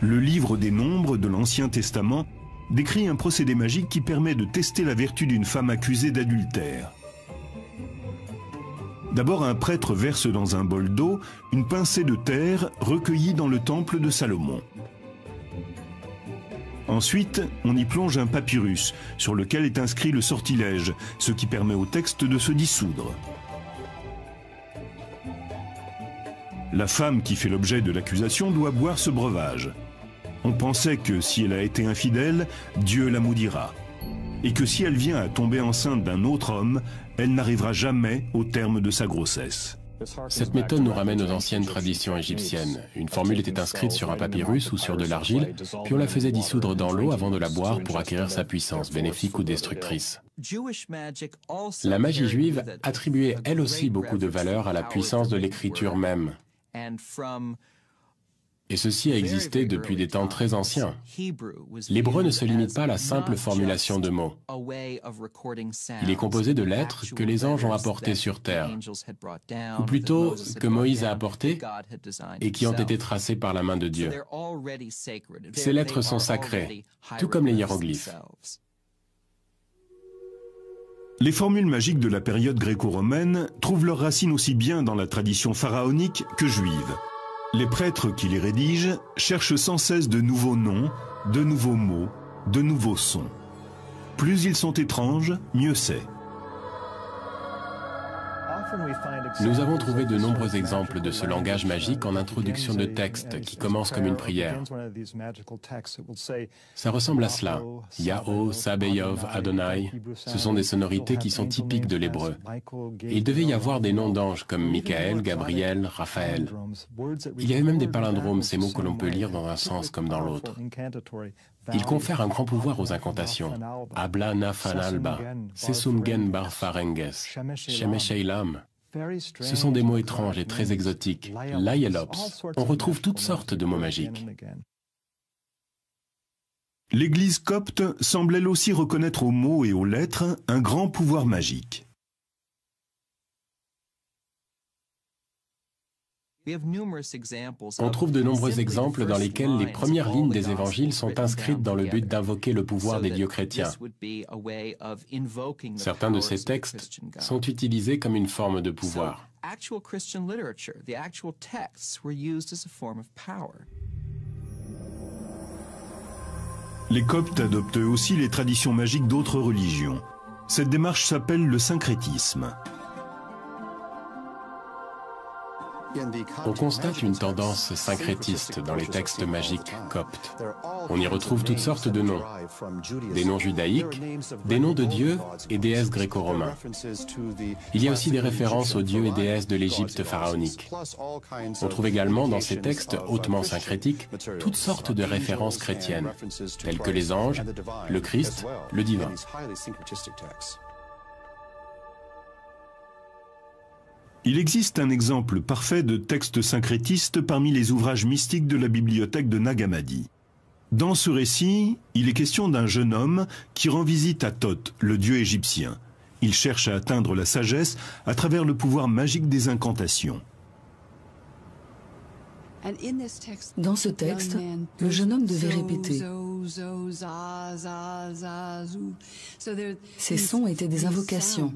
Le livre des Nombres de l'Ancien Testament décrit un procédé magique qui permet de tester la vertu d'une femme accusée d'adultère. D'abord, un prêtre verse dans un bol d'eau une pincée de terre recueillie dans le temple de Salomon. Ensuite, on y plonge un papyrus sur lequel est inscrit le sortilège, ce qui permet au texte de se dissoudre. La femme qui fait l'objet de l'accusation doit boire ce breuvage. On pensait que si elle a été infidèle, Dieu la maudira. Et que si elle vient à tomber enceinte d'un autre homme, elle n'arrivera jamais au terme de sa grossesse. Cette méthode nous ramène aux anciennes traditions égyptiennes. Une formule était inscrite sur un papyrus ou sur de l'argile, puis on la faisait dissoudre dans l'eau avant de la boire pour acquérir sa puissance, bénéfique ou destructrice. La magie juive attribuait elle aussi beaucoup de valeur à la puissance de l'écriture même. Et ceci a existé depuis des temps très anciens. L'hébreu ne se limite pas à la simple formulation de mots. Il est composé de lettres que les anges ont apportées sur terre, ou plutôt que Moïse a apportées et qui ont été tracées par la main de Dieu. Ces lettres sont sacrées, tout comme les hiéroglyphes. Les formules magiques de la période gréco-romaine trouvent leurs racines aussi bien dans la tradition pharaonique que juive. Les prêtres qui les rédigent cherchent sans cesse de nouveaux noms, de nouveaux mots, de nouveaux sons. Plus ils sont étranges, mieux c'est. Nous avons trouvé de nombreux exemples de ce langage magique en introduction de textes qui commencent comme une prière. Ça ressemble à cela. Yahoo, Sabeyov, Adonai, ce sont des sonorités qui sont typiques de l'hébreu. Et il devait y avoir des noms d'anges comme Michael, Gabriel, Raphaël. Il y avait même des palindromes, ces mots que l'on peut lire dans un sens comme dans l'autre. Il confère un grand pouvoir aux incantations. Abla Nafan Alba, Sesumgen Barfarenges, Shemesheilam. Ce sont des mots étranges et très exotiques. Laielops. On retrouve toutes sortes de mots magiques. L'Église copte semble elle aussi reconnaître aux mots et aux lettres un grand pouvoir magique. On trouve de nombreux exemples dans lesquels les premières lignes des évangiles sont inscrites dans le but d'invoquer le pouvoir des dieux chrétiens. Certains de ces textes sont utilisés comme une forme de pouvoir. Les Coptes adoptent aussi les traditions magiques d'autres religions. Cette démarche s'appelle le syncrétisme. On constate une tendance syncrétiste dans les textes magiques coptes. On y retrouve toutes sortes de noms. Des noms judaïques, des noms de dieux et déesses gréco-romains. Il y a aussi des références aux dieux et déesses de l'Égypte pharaonique. On trouve également dans ces textes hautement syncrétiques toutes sortes de références chrétiennes, telles que les anges, le Christ, le divin. Il existe un exemple parfait de texte syncrétiste parmi les ouvrages mystiques de la bibliothèque de Nag Hammadi. Dans ce récit, il est question d'un jeune homme qui rend visite à Thoth, le dieu égyptien. Il cherche à atteindre la sagesse à travers le pouvoir magique des incantations. Dans ce texte, le jeune homme devait répéter Ces sons étaient des invocations.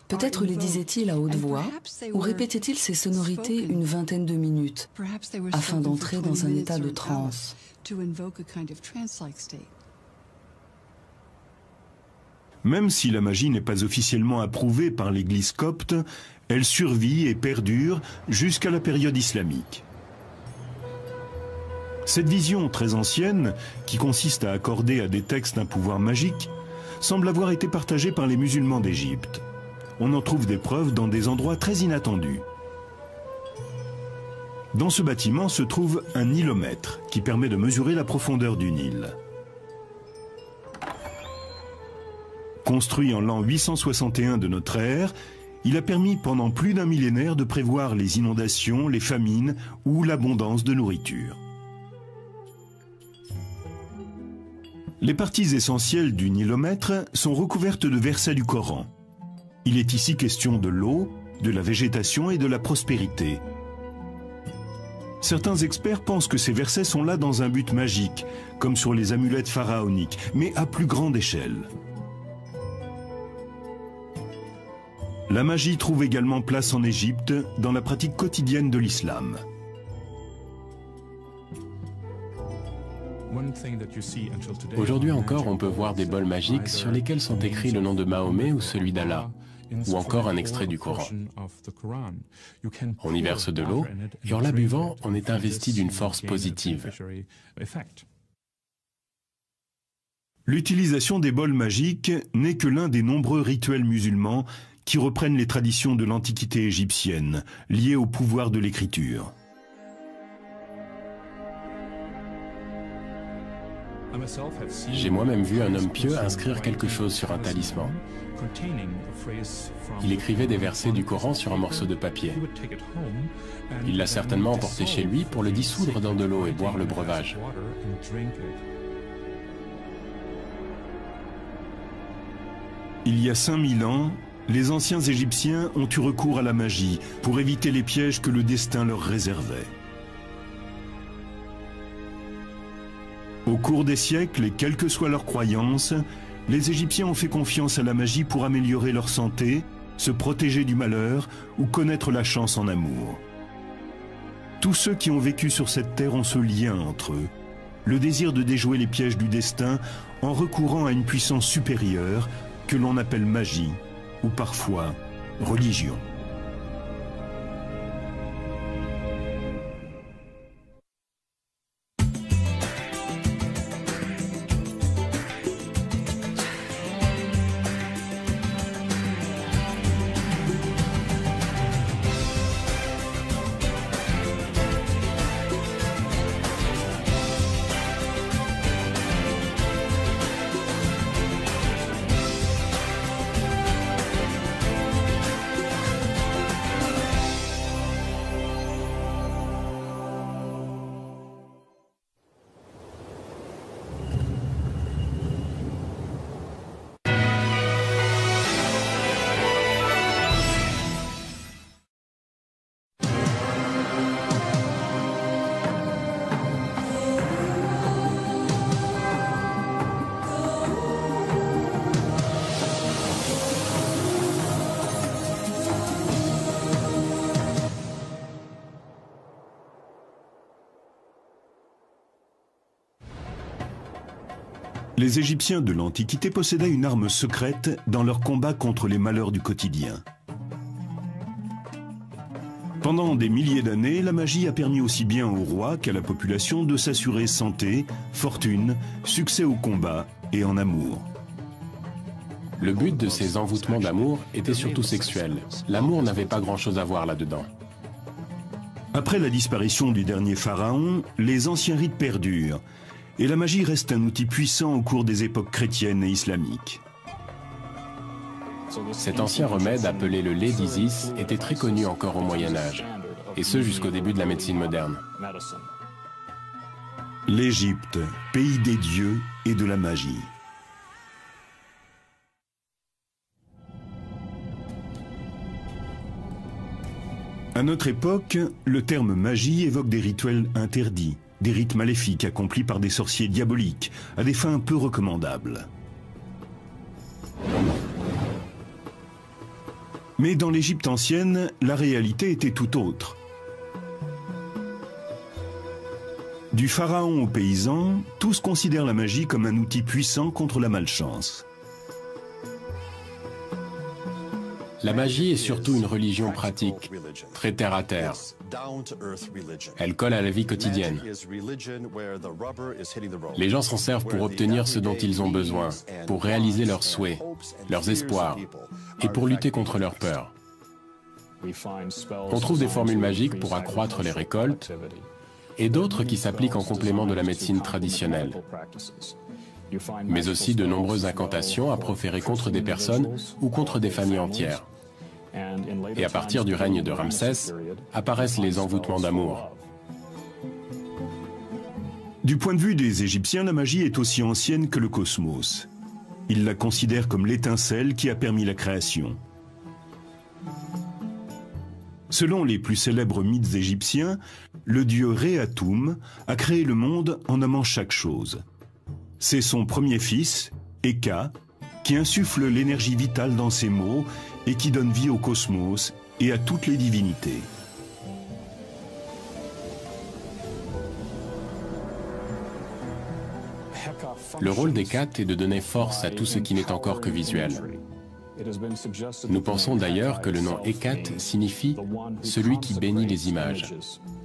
Peut-être les disait-il à haute voix, ou répétait-il ces sonorités une vingtaine de minutes, afin d'entrer dans un état de transe. Même si la magie n'est pas officiellement approuvée par l'Église copte, elle survit et perdure jusqu'à la période islamique. Cette vision très ancienne, qui consiste à accorder à des textes un pouvoir magique, semble avoir été partagée par les musulmans d'Égypte. On en trouve des preuves dans des endroits très inattendus. Dans ce bâtiment se trouve un nilomètre qui permet de mesurer la profondeur du Nil. Construit en l'an 861 de notre ère, il a permis pendant plus d'un millénaire de prévoir les inondations, les famines ou l'abondance de nourriture. Les parties essentielles du nilomètre sont recouvertes de versets du Coran. Il est ici question de l'eau, de la végétation et de la prospérité. Certains experts pensent que ces versets sont là dans un but magique, comme sur les amulettes pharaoniques, mais à plus grande échelle. La magie trouve également place en Égypte dans la pratique quotidienne de l'islam. Aujourd'hui encore, on peut voir des bols magiques sur lesquels sont écrits le nom de Mahomet ou celui d'Allah, ou encore un extrait du Coran. On y verse de l'eau, et en la buvant, on est investi d'une force positive. L'utilisation des bols magiques n'est que l'un des nombreux rituels musulmans qui reprennent les traditions de l'Antiquité égyptienne, liées au pouvoir de l'écriture. J'ai moi-même vu un homme pieux inscrire quelque chose sur un talisman. Il écrivait des versets du Coran sur un morceau de papier. Il l'a certainement emporté chez lui pour le dissoudre dans de l'eau et boire le breuvage. Il y a 5000 ans, les anciens Égyptiens ont eu recours à la magie pour éviter les pièges que le destin leur réservait. Au cours des siècles, et quelles que soient leurs croyances, les Égyptiens ont fait confiance à la magie pour améliorer leur santé, se protéger du malheur ou connaître la chance en amour. Tous ceux qui ont vécu sur cette terre ont ce lien entre eux, le désir de déjouer les pièges du destin en recourant à une puissance supérieure que l'on appelle magie ou parfois religion. Les Égyptiens de l'Antiquité possédaient une arme secrète dans leur combat contre les malheurs du quotidien. Pendant des milliers d'années, la magie a permis aussi bien aux rois qu'à la population de s'assurer santé, fortune, succès au combat et en amour. Le but de ces envoûtements d'amour était surtout sexuel. L'amour n'avait pas grand-chose à voir là-dedans. Après la disparition du dernier pharaon, les anciens rites perdurent, et la magie reste un outil puissant au cours des époques chrétiennes et islamiques. Cet ancien remède appelé le lait d'Isis était très connu encore au Moyen-Âge, et ce jusqu'au début de la médecine moderne. L'Égypte, pays des dieux et de la magie. À notre époque, le terme magie évoque des rituels interdits, des rites maléfiques accomplis par des sorciers diaboliques, à des fins peu recommandables. Mais dans l'Égypte ancienne, la réalité était tout autre. Du pharaon aux paysans, tous considèrent la magie comme un outil puissant contre la malchance. La magie est surtout une religion pratique, très terre à terre. Elle colle à la vie quotidienne. Les gens s'en servent pour obtenir ce dont ils ont besoin, pour réaliser leurs souhaits, leurs espoirs, et pour lutter contre leurs peurs. On trouve des formules magiques pour accroître les récoltes, et d'autres qui s'appliquent en complément de la médecine traditionnelle. Mais aussi de nombreuses incantations à proférer contre des personnes ou contre des familles entières. Et à partir du règne de Ramsès, apparaissent les envoûtements d'amour. Du point de vue des Égyptiens, la magie est aussi ancienne que le cosmos. Ils la considèrent comme l'étincelle qui a permis la création. Selon les plus célèbres mythes égyptiens, le dieu Ré-Atoum a créé le monde en nommant chaque chose. C'est son premier fils, Eka, qui insuffle l'énergie vitale dans ses mots et qui donne vie au cosmos et à toutes les divinités. Le rôle d'Hécate est de donner force à tout ce qui n'est encore que visuel. Nous pensons d'ailleurs que le nom Hécate signifie « celui qui bénit les images »,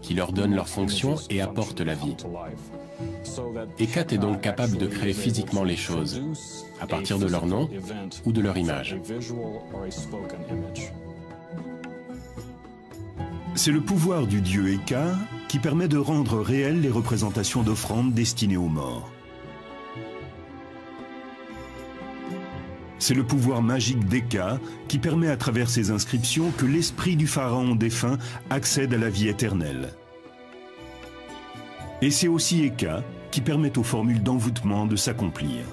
qui leur donne leur fonction et apporte la vie. Hécate est donc capable de créer physiquement les choses, à partir de leur nom ou de leur image. C'est le pouvoir du dieu Eka qui permet de rendre réelles les représentations d'offrandes destinées aux morts. C'est le pouvoir magique d'Eka qui permet à travers ces inscriptions que l'esprit du pharaon défunt accède à la vie éternelle. Et c'est aussi Eka qui permet aux formules d'envoûtement de s'accomplir.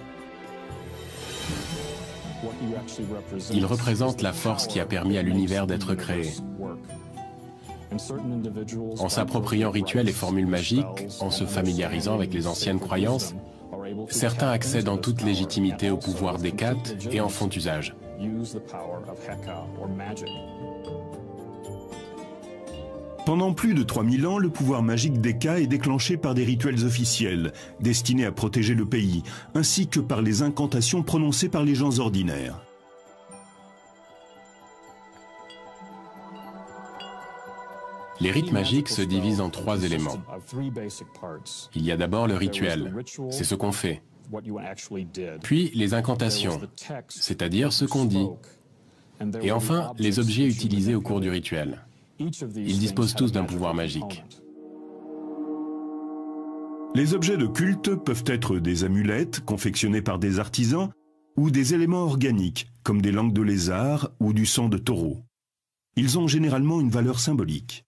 Il représente la force qui a permis à l'univers d'être créé. En s'appropriant rituels et formules magiques, en se familiarisant avec les anciennes croyances, certains accèdent en toute légitimité au pouvoir d'Hécate et en font usage. Pendant plus de 3000 ans, le pouvoir magique d'Eka est déclenché par des rituels officiels, destinés à protéger le pays, ainsi que par les incantations prononcées par les gens ordinaires. Les rites magiques se divisent en 3 éléments. Il y a d'abord le rituel, c'est ce qu'on fait. Puis les incantations, c'est-à-dire ce qu'on dit. Et enfin, les objets utilisés au cours du rituel. Ils disposent tous d'un pouvoir magique. Les objets de culte peuvent être des amulettes confectionnées par des artisans ou des éléments organiques, comme des langues de lézard ou du sang de taureau. Ils ont généralement une valeur symbolique.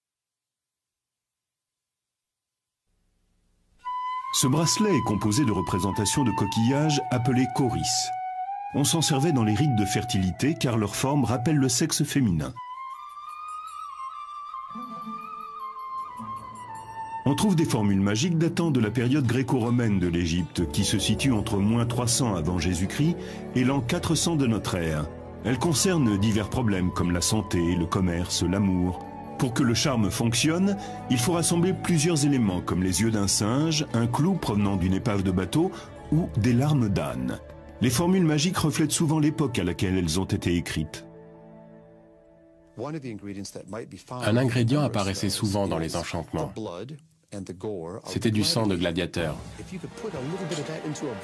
Ce bracelet est composé de représentations de coquillages appelés choris. On s'en servait dans les rites de fertilité car leur forme rappelle le sexe féminin. On trouve des formules magiques datant de la période gréco-romaine de l'Égypte qui se situe entre -300 avant Jésus-Christ et l'an 400 de notre ère. Elles concernent divers problèmes comme la santé, le commerce, l'amour. Pour que le charme fonctionne, il faut rassembler plusieurs éléments comme les yeux d'un singe, un clou provenant d'une épave de bateau ou des larmes d'âne. Les formules magiques reflètent souvent l'époque à laquelle elles ont été écrites. Un ingrédient apparaissait souvent dans les enchantements. C'était du sang de gladiateur.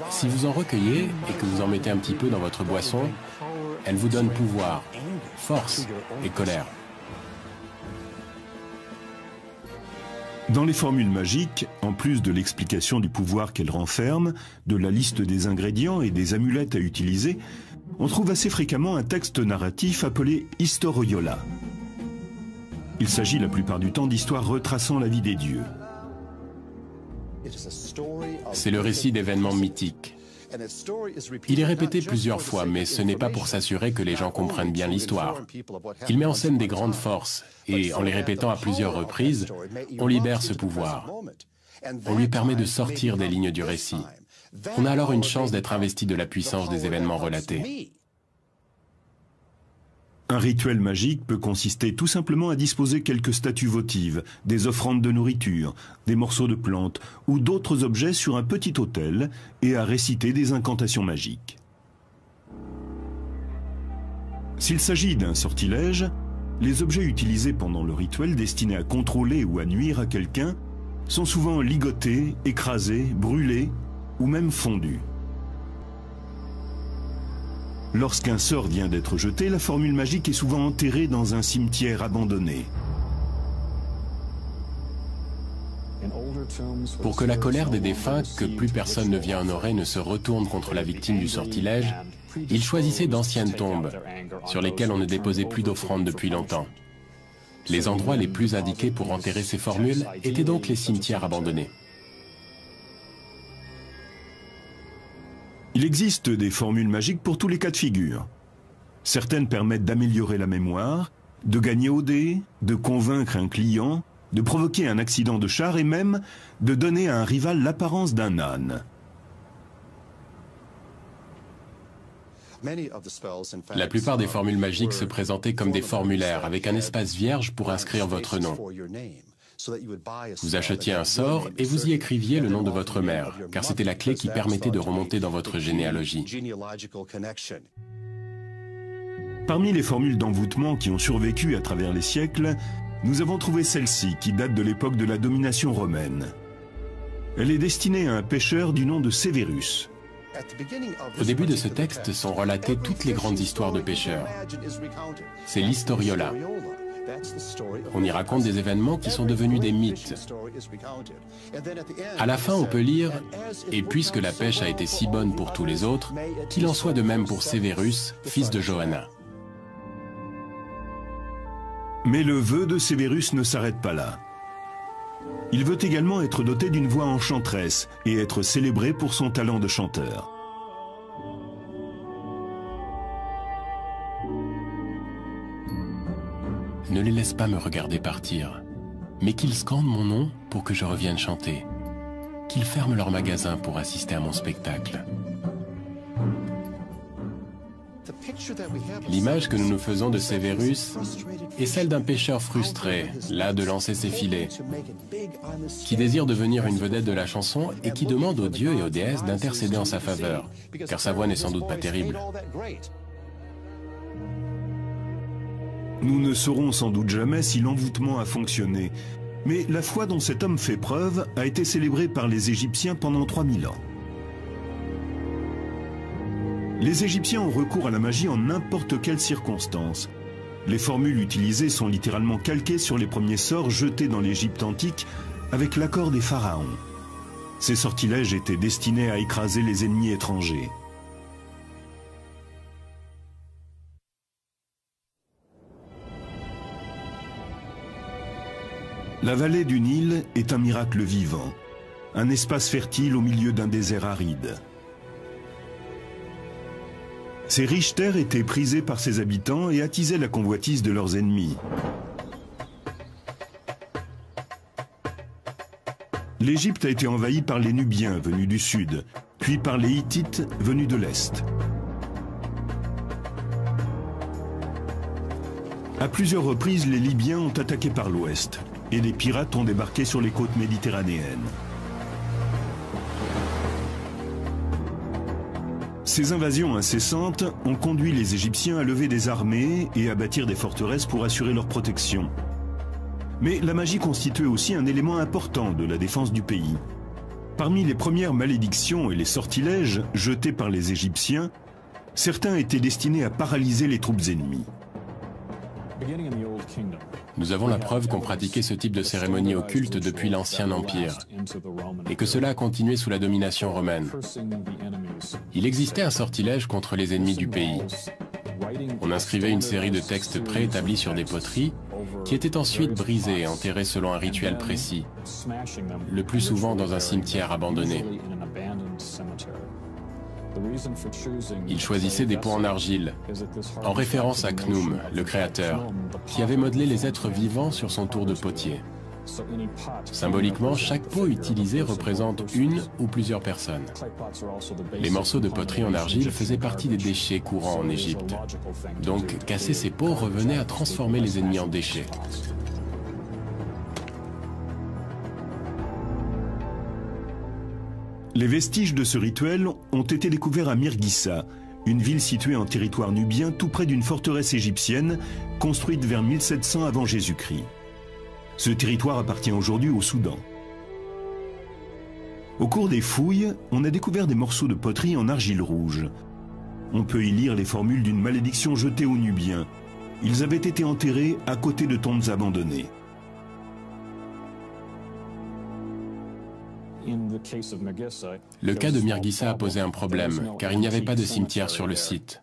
Si vous en recueillez et que vous en mettez un petit peu dans votre boisson, elle vous donne pouvoir, force et colère. Dans les formules magiques, en plus de l'explication du pouvoir qu'elles renferment, de la liste des ingrédients et des amulettes à utiliser, on trouve assez fréquemment un texte narratif appelé Historiola. Il s'agit la plupart du temps d'histoires retraçant la vie des dieux. C'est le récit d'événements mythiques. Il est répété plusieurs fois, mais ce n'est pas pour s'assurer que les gens comprennent bien l'histoire. Il met en scène des grandes forces, et en les répétant à plusieurs reprises, on libère ce pouvoir. On lui permet de sortir des lignes du récit. On a alors une chance d'être investi de la puissance des événements relatés. Un rituel magique peut consister tout simplement à disposer quelques statues votives, des offrandes de nourriture, des morceaux de plantes ou d'autres objets sur un petit autel et à réciter des incantations magiques. S'il s'agit d'un sortilège, les objets utilisés pendant le rituel destinés à contrôler ou à nuire à quelqu'un sont souvent ligotés, écrasés, brûlés ou même fondus. Lorsqu'un sort vient d'être jeté, la formule magique est souvent enterrée dans un cimetière abandonné. Pour que la colère des défunts, que plus personne ne vient honorer, ne se retourne contre la victime du sortilège, ils choisissaient d'anciennes tombes, sur lesquelles on ne déposait plus d'offrandes depuis longtemps. Les endroits les plus indiqués pour enterrer ces formules étaient donc les cimetières abandonnés. Il existe des formules magiques pour tous les cas de figure. Certaines permettent d'améliorer la mémoire, de gagner au dé, de convaincre un client, de provoquer un accident de char et même de donner à un rival l'apparence d'un âne. La plupart des formules magiques se présentaient comme des formulaires avec un espace vierge pour inscrire votre nom. Vous achetiez un sort et vous y écriviez le nom de votre mère, car c'était la clé qui permettait de remonter dans votre généalogie. Parmi les formules d'envoûtement qui ont survécu à travers les siècles, nous avons trouvé celle-ci qui date de l'époque de la domination romaine. Elle est destinée à un pêcheur du nom de Sévérus. Au début de ce texte sont relatées toutes les grandes histoires de pêcheurs. C'est l'historiola. On y raconte des événements qui sont devenus des mythes. À la fin, on peut lire « Et puisque la pêche a été si bonne pour tous les autres, qu'il en soit de même pour Sévérus, fils de Johanna. » Mais le vœu de Sévérus ne s'arrête pas là. Il veut également être doté d'une voix enchanteresse et être célébré pour son talent de chanteur. Ne les laisse pas me regarder partir, mais qu'ils scandent mon nom pour que je revienne chanter, qu'ils ferment leur magasin pour assister à mon spectacle. L'image que nous nous faisons de Sévérus est celle d'un pêcheur frustré, las de lancer ses filets, qui désire devenir une vedette de la chanson et qui demande aux dieux et aux déesses d'intercéder en sa faveur, car sa voix n'est sans doute pas terrible. Nous ne saurons sans doute jamais si l'envoûtement a fonctionné, mais la foi dont cet homme fait preuve a été célébrée par les Égyptiens pendant 3000 ans. Les Égyptiens ont recours à la magie en n'importe quelle circonstance. Les formules utilisées sont littéralement calquées sur les premiers sorts jetés dans l'Égypte antique avec l'accord des pharaons. Ces sortilèges étaient destinés à écraser les ennemis étrangers. La vallée du Nil est un miracle vivant, un espace fertile au milieu d'un désert aride. Ces riches terres étaient prisées par ses habitants et attisaient la convoitise de leurs ennemis. L'Égypte a été envahie par les Nubiens venus du sud, puis par les Hittites venus de l'est. À plusieurs reprises, les Libyens ont attaqué par l'ouest et des pirates ont débarqué sur les côtes méditerranéennes. Ces invasions incessantes ont conduit les Égyptiens à lever des armées et à bâtir des forteresses pour assurer leur protection. Mais la magie constituait aussi un élément important de la défense du pays. Parmi les premières malédictions et les sortilèges jetés par les Égyptiens, certains étaient destinés à paralyser les troupes ennemies. Nous avons la preuve qu'on pratiquait ce type de cérémonie occulte depuis l'Ancien Empire, et que cela a continué sous la domination romaine. Il existait un sortilège contre les ennemis du pays. On inscrivait une série de textes préétablis sur des poteries, qui étaient ensuite brisés et enterrés selon un rituel précis, le plus souvent dans un cimetière abandonné. Il choisissait des pots en argile, en référence à Khnum, le créateur, qui avait modelé les êtres vivants sur son tour de potier. Symboliquement, chaque pot utilisé représente une ou plusieurs personnes. Les morceaux de poterie en argile faisaient partie des déchets courants en Égypte. Donc, casser ces pots revenait à transformer les ennemis en déchets. Les vestiges de ce rituel ont été découverts à Mirghissa, une ville située en territoire nubien tout près d'une forteresse égyptienne construite vers 1700 avant Jésus-Christ. Ce territoire appartient aujourd'hui au Soudan. Au cours des fouilles, on a découvert des morceaux de poterie en argile rouge. On peut y lire les formules d'une malédiction jetée aux Nubiens. Ils avaient été enterrés à côté de tombes abandonnées. Le cas de Mirghissa a posé un problème, car il n'y avait pas de cimetière sur le site.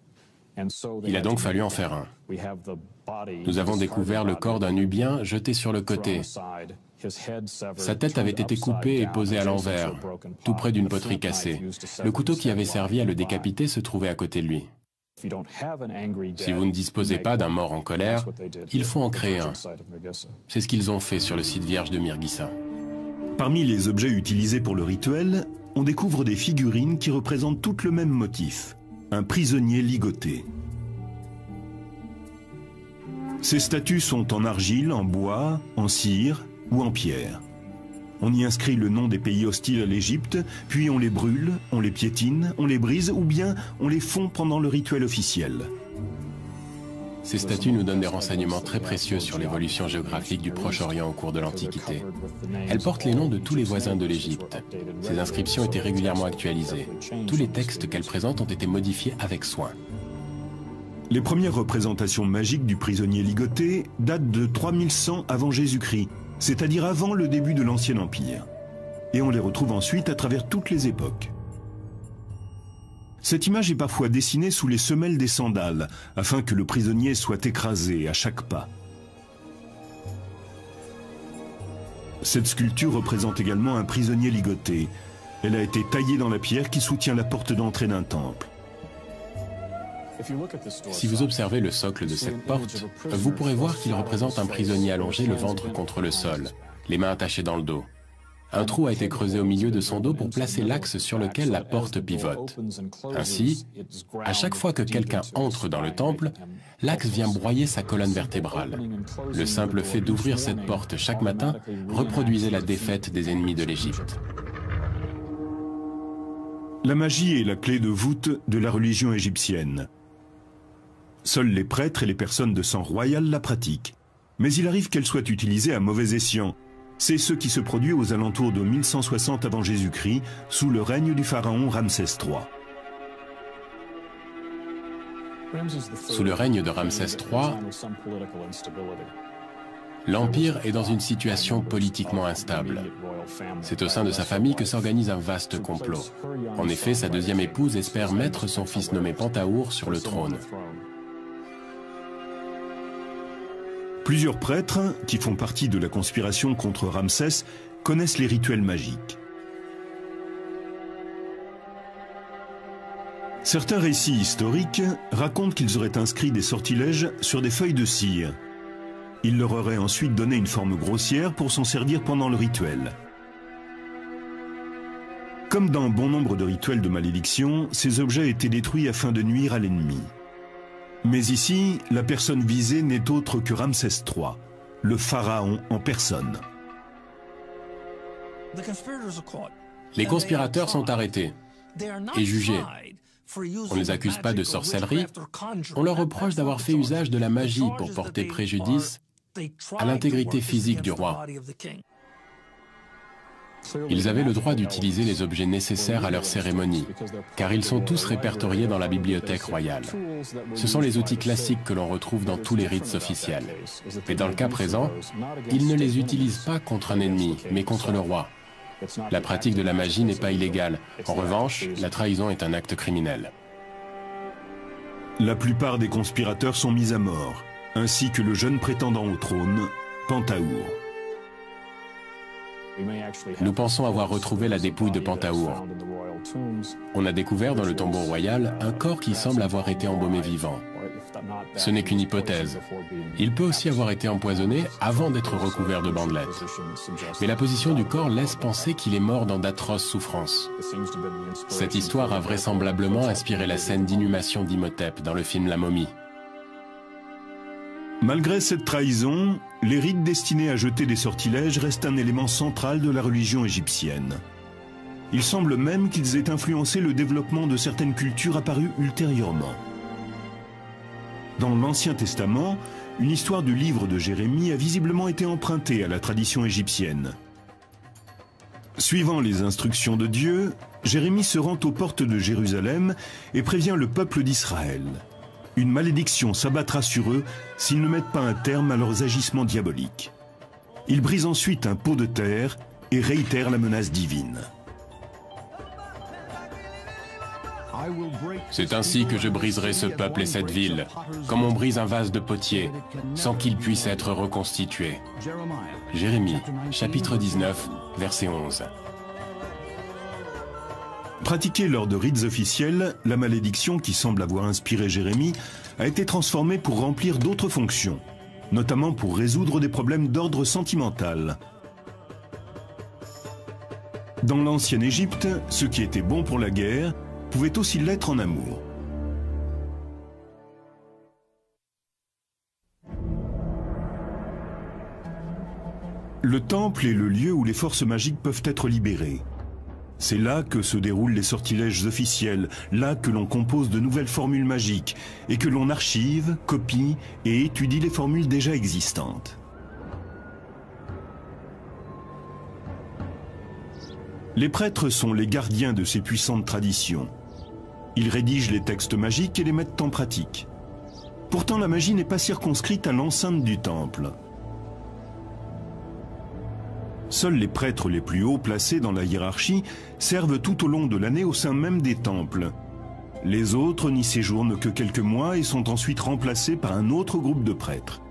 Il a donc fallu en faire un. Nous avons découvert le corps d'un Nubien jeté sur le côté. Sa tête avait été coupée et posée à l'envers, tout près d'une poterie cassée. Le couteau qui avait servi à le décapiter se trouvait à côté de lui. Si vous ne disposez pas d'un mort en colère, il faut en créer un. C'est ce qu'ils ont fait sur le site vierge de Mirghissa. Parmi les objets utilisés pour le rituel, on découvre des figurines qui représentent toutes le même motif, un prisonnier ligoté. Ces statues sont en argile, en bois, en cire ou en pierre. On y inscrit le nom des pays hostiles à l'Égypte, puis on les brûle, on les piétine, on les brise ou bien on les fond pendant le rituel officiel. Ces statues nous donnent des renseignements très précieux sur l'évolution géographique du Proche-Orient au cours de l'Antiquité. Elles portent les noms de tous les voisins de l'Égypte. Ces inscriptions étaient régulièrement actualisées. Tous les textes qu'elles présentent ont été modifiés avec soin. Les premières représentations magiques du prisonnier ligoté datent de 3100 avant Jésus-Christ, c'est-à-dire avant le début de l'Ancien Empire. Et on les retrouve ensuite à travers toutes les époques. Cette image est parfois dessinée sous les semelles des sandales, afin que le prisonnier soit écrasé à chaque pas. Cette sculpture représente également un prisonnier ligoté. Elle a été taillée dans la pierre qui soutient la porte d'entrée d'un temple. Si vous observez le socle de cette porte, vous pourrez voir qu'il représente un prisonnier allongé, le ventre contre le sol, les mains attachées dans le dos. Un trou a été creusé au milieu de son dos pour placer l'axe sur lequel la porte pivote. Ainsi, à chaque fois que quelqu'un entre dans le temple, l'axe vient broyer sa colonne vertébrale. Le simple fait d'ouvrir cette porte chaque matin reproduisait la défaite des ennemis de l'Égypte. La magie est la clé de voûte de la religion égyptienne. Seuls les prêtres et les personnes de sang royal la pratiquent. Mais il arrive qu'elle soit utilisée à mauvais escient. C'est ce qui se produit aux alentours de 1160 avant Jésus-Christ, sous le règne du pharaon Ramsès III. Sous le règne de Ramsès III, l'Empire est dans une situation politiquement instable. C'est au sein de sa famille que s'organise un vaste complot. En effet, sa deuxième épouse espère mettre son fils nommé Pentaour sur le trône. Plusieurs prêtres, qui font partie de la conspiration contre Ramsès, connaissent les rituels magiques. Certains récits historiques racontent qu'ils auraient inscrit des sortilèges sur des feuilles de cire. Ils leur auraient ensuite donné une forme grossière pour s'en servir pendant le rituel. Comme dans bon nombre de rituels de malédiction, ces objets étaient détruits afin de nuire à l'ennemi. Mais ici, la personne visée n'est autre que Ramsès III, le pharaon en personne. Les conspirateurs sont arrêtés et jugés. On ne les accuse pas de sorcellerie, on leur reproche d'avoir fait usage de la magie pour porter préjudice à l'intégrité physique du roi. Ils avaient le droit d'utiliser les objets nécessaires à leur cérémonie, car ils sont tous répertoriés dans la bibliothèque royale. Ce sont les outils classiques que l'on retrouve dans tous les rites officiels. Mais dans le cas présent, ils ne les utilisent pas contre un ennemi, mais contre le roi. La pratique de la magie n'est pas illégale. En revanche, la trahison est un acte criminel. La plupart des conspirateurs sont mis à mort, ainsi que le jeune prétendant au trône, Pentaour. Nous pensons avoir retrouvé la dépouille de Pentaour. On a découvert dans le tombeau royal un corps qui semble avoir été embaumé vivant. Ce n'est qu'une hypothèse. Il peut aussi avoir été empoisonné avant d'être recouvert de bandelettes. Mais la position du corps laisse penser qu'il est mort dans d'atroces souffrances. Cette histoire a vraisemblablement inspiré la scène d'inhumation d'Imhotep dans le film La Momie. Malgré cette trahison, les rites destinés à jeter des sortilèges restent un élément central de la religion égyptienne. Il semble même qu'ils aient influencé le développement de certaines cultures apparues ultérieurement. Dans l'Ancien Testament, une histoire du livre de Jérémie a visiblement été empruntée à la tradition égyptienne. Suivant les instructions de Dieu, Jérémie se rend aux portes de Jérusalem et prévient le peuple d'Israël. Une malédiction s'abattra sur eux s'ils ne mettent pas un terme à leurs agissements diaboliques. Il brise ensuite un pot de terre et réitère la menace divine. C'est ainsi que je briserai ce peuple et cette ville, comme on brise un vase de potier, sans qu'il puisse être reconstitué. Jérémie, chapitre 19, verset 11. Pratiquée lors de rites officiels, la malédiction qui semble avoir inspiré Jérémie a été transformée pour remplir d'autres fonctions, notamment pour résoudre des problèmes d'ordre sentimental. Dans l'ancienne Égypte, ce qui était bon pour la guerre pouvait aussi l'être en amour. Le temple est le lieu où les forces magiques peuvent être libérées. C'est là que se déroulent les sortilèges officiels, là que l'on compose de nouvelles formules magiques et que l'on archive, copie et étudie les formules déjà existantes. Les prêtres sont les gardiens de ces puissantes traditions. Ils rédigent les textes magiques et les mettent en pratique. Pourtant, la magie n'est pas circonscrite à l'enceinte du temple. Seuls les prêtres les plus hauts placés dans la hiérarchie servent tout au long de l'année au sein même des temples. Les autres n'y séjournent que quelques mois et sont ensuite remplacés par un autre groupe de prêtres.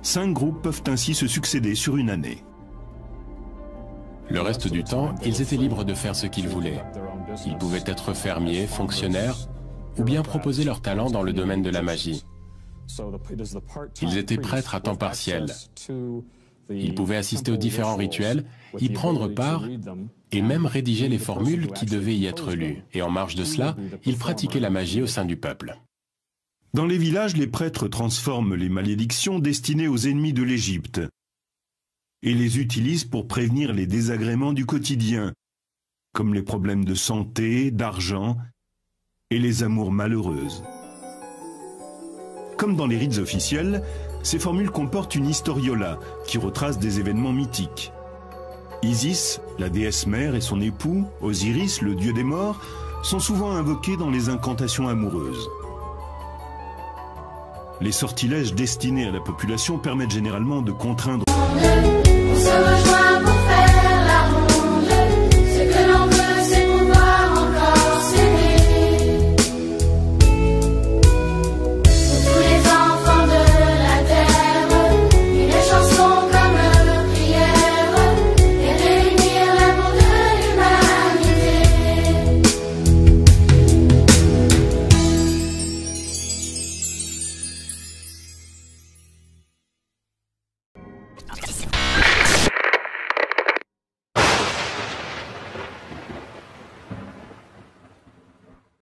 5 groupes peuvent ainsi se succéder sur une année. Le reste du temps, ils étaient libres de faire ce qu'ils voulaient. Ils pouvaient être fermiers, fonctionnaires, ou bien proposer leur talent dans le domaine de la magie. Ils étaient prêtres à temps partiel. Ils pouvaient assister aux différents rituels, y prendre part et même rédiger les formules qui devaient y être lues. Et en marge de cela, ils pratiquaient la magie au sein du peuple. Dans les villages, les prêtres transforment les malédictions destinées aux ennemis de l'Égypte et les utilisent pour prévenir les désagréments du quotidien, comme les problèmes de santé, d'argent et les amours malheureuses. Comme dans les rites officiels, ces formules comportent une historiola qui retrace des événements mythiques. Isis, la déesse mère, et son époux, Osiris, le dieu des morts, sont souvent invoqués dans les incantations amoureuses. Les sortilèges destinés à la population permettent généralement de contraindre... On se rejoint pour faire la ronde. Ce que l'on veut, c'est pouvoir encore s'aimer. Pour tous les enfants de la terre, une chanson comme prière et réunir l'amour de l'humanité.